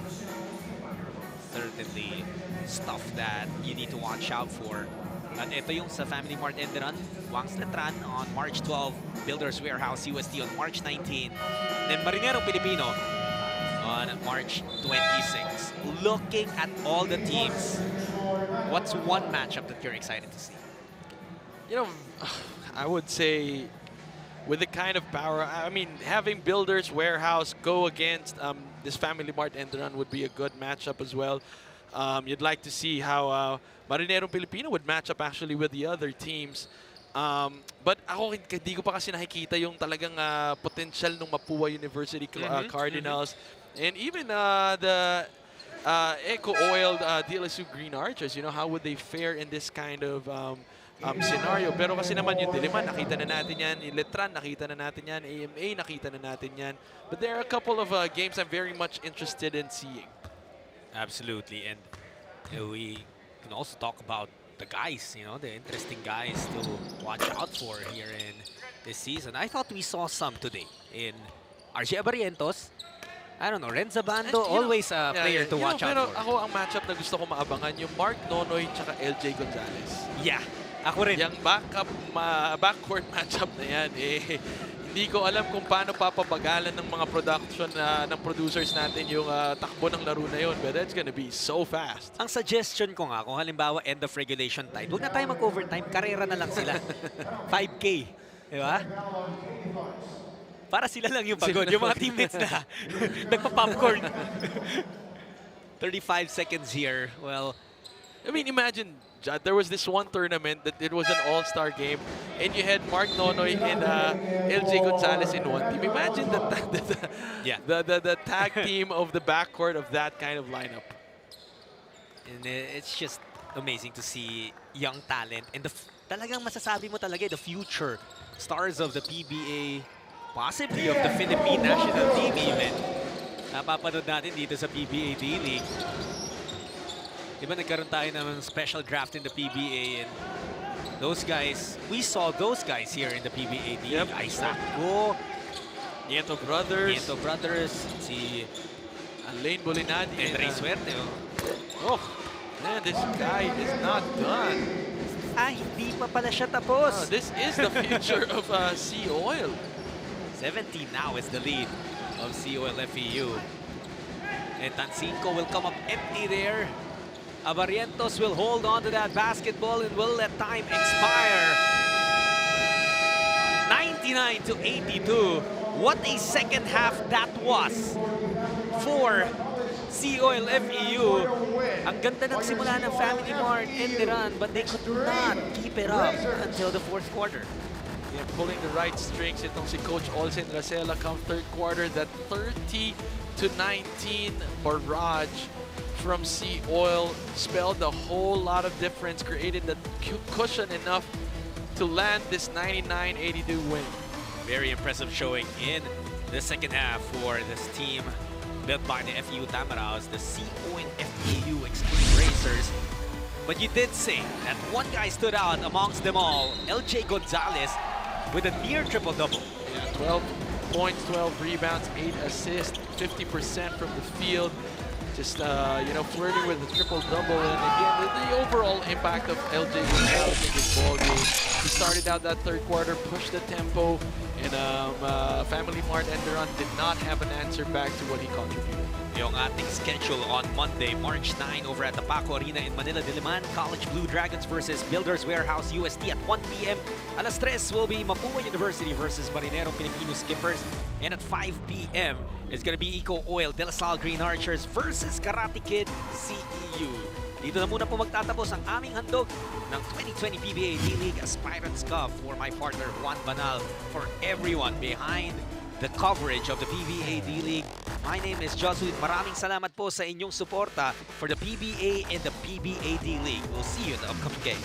Certainly stuff that you need to watch out for. At ito yung sa Family Mart Enderun, Wangs Letran on March 12, Builders Warehouse UST on March 19, then Marinerong Pilipino on March 26. Looking at all the teams, what's one matchup that you're excited to see? You know, I would say with the kind of power, I mean, having Builders Warehouse go against this Family Mart Enderun would be a good matchup as well. You'd like to see how Marinerong Pilipino would match up actually with the other teams. But ako, hindi ko pa kasi nakikita yung talagang potential ng Mapua University Cardinals. And even the Eco-Oiled DLSU Green Archers, you know, how would they fare in this kind of scenario? Pero kasi naman yung Diliman, nakita na natin yan. Yung Letran, nakita na natin yan. AMA, nakita na natin yan. But there are a couple of games I'm very much interested in seeing. Absolutely, and we can also talk about the guys, you know, the interesting guys to watch out for here in this season. I thought we saw some today in RJ Abarrientos. I don't know, Renza Bando, always a player to watch out pero for. ako, ang matchup na gusto ko maabangan, yung Mark Nonoy tsaka LJ Gonzalez. Yeah, ako rin. Yung backcourt matchup na yan, hindi ko alam kung paano papabagalan ng mga production ng producers natin yung takbo ng laro na yun. But it's gonna be so fast. Ang suggestion ko nga, kung halimbawa end of regulation time, huwag na tayo mag-overtime, karera na lang sila. 5K, di ba? Para sila lang yung pagod, yung mga teammates na nagpa-popcorn. 35 seconds here. Well, I mean, imagine, Jad, there was this one tournament that it was an all-star game, and you had Mark Nonoy and LJ Gonzalez in one team. Imagine the tag team of the backcourt of that kind of lineup. and it's just amazing to see young talent and talagang masasabi mo talaga the future stars of the PBA, possibly of the Philippine national team even. Napapanood natin dito sa PBA D-League. Diba nagkaroon tayo ng special draft in the PBA, and those guys, we saw those guys here in the PBA D-League. Yep. Isaac Go, Nieto Brothers, si Alain Bolinadi, Andre Suerte. oh, man, this guy is not done. hindi pa pala siya tapos. This is the future of Seaoil. 17 now is the lead of Seaoil FEU. And Tancinco will come up empty there. Abarrientos will hold on to that basketball and will let time expire. 99 to 82. What a second half that was for Seaoil FEU. Ang ganda ng simula ng Family Mart Enderun, but they could not keep it up until the fourth quarter. Yeah, pulling the right strings itong si Coach Olsen Racela come third quarter. That 30 to 19 barrage from Seaoil spelled a whole lot of difference, created the cushion enough to land this 99-82 win. Very impressive showing in the second half for this team built by the FEU Tamaraos, the Seaoil FEU Extreme Racers. But you did say that one guy stood out amongst them all, LJ Gonzalez, with a near triple-double. Yeah, 12 points, 12 rebounds, 8 assists, 50% from the field. Just, flirting with the triple-double. And again, the overall impact of LJ Gonzalez in this ball game. He started out that third quarter, pushed the tempo, and Family Mart Enderun did not have an answer back to what he contributed. Yung ating schedule on Monday, March 9 over at the Paco Arena in Manila, Diliman, College Blue Dragons versus Builders Warehouse UST at 1 p.m. Alas 3 will be Mapua University versus Marinero Filipino Skippers. And at 5 p.m. it's gonna be Eco Oil De La Salle Green Archers versus Karate Kid CEU. Dito na muna po magtatapos ang aming handog ng 2020 PBA D-League Aspirants Cup. For my partner Juan Banal, for everyone behind the coverage of the PBA D-League, my name is Josuit. Maraming salamat po sa inyong suporta for the PBA and the PBA D-League. We'll see you in the upcoming games.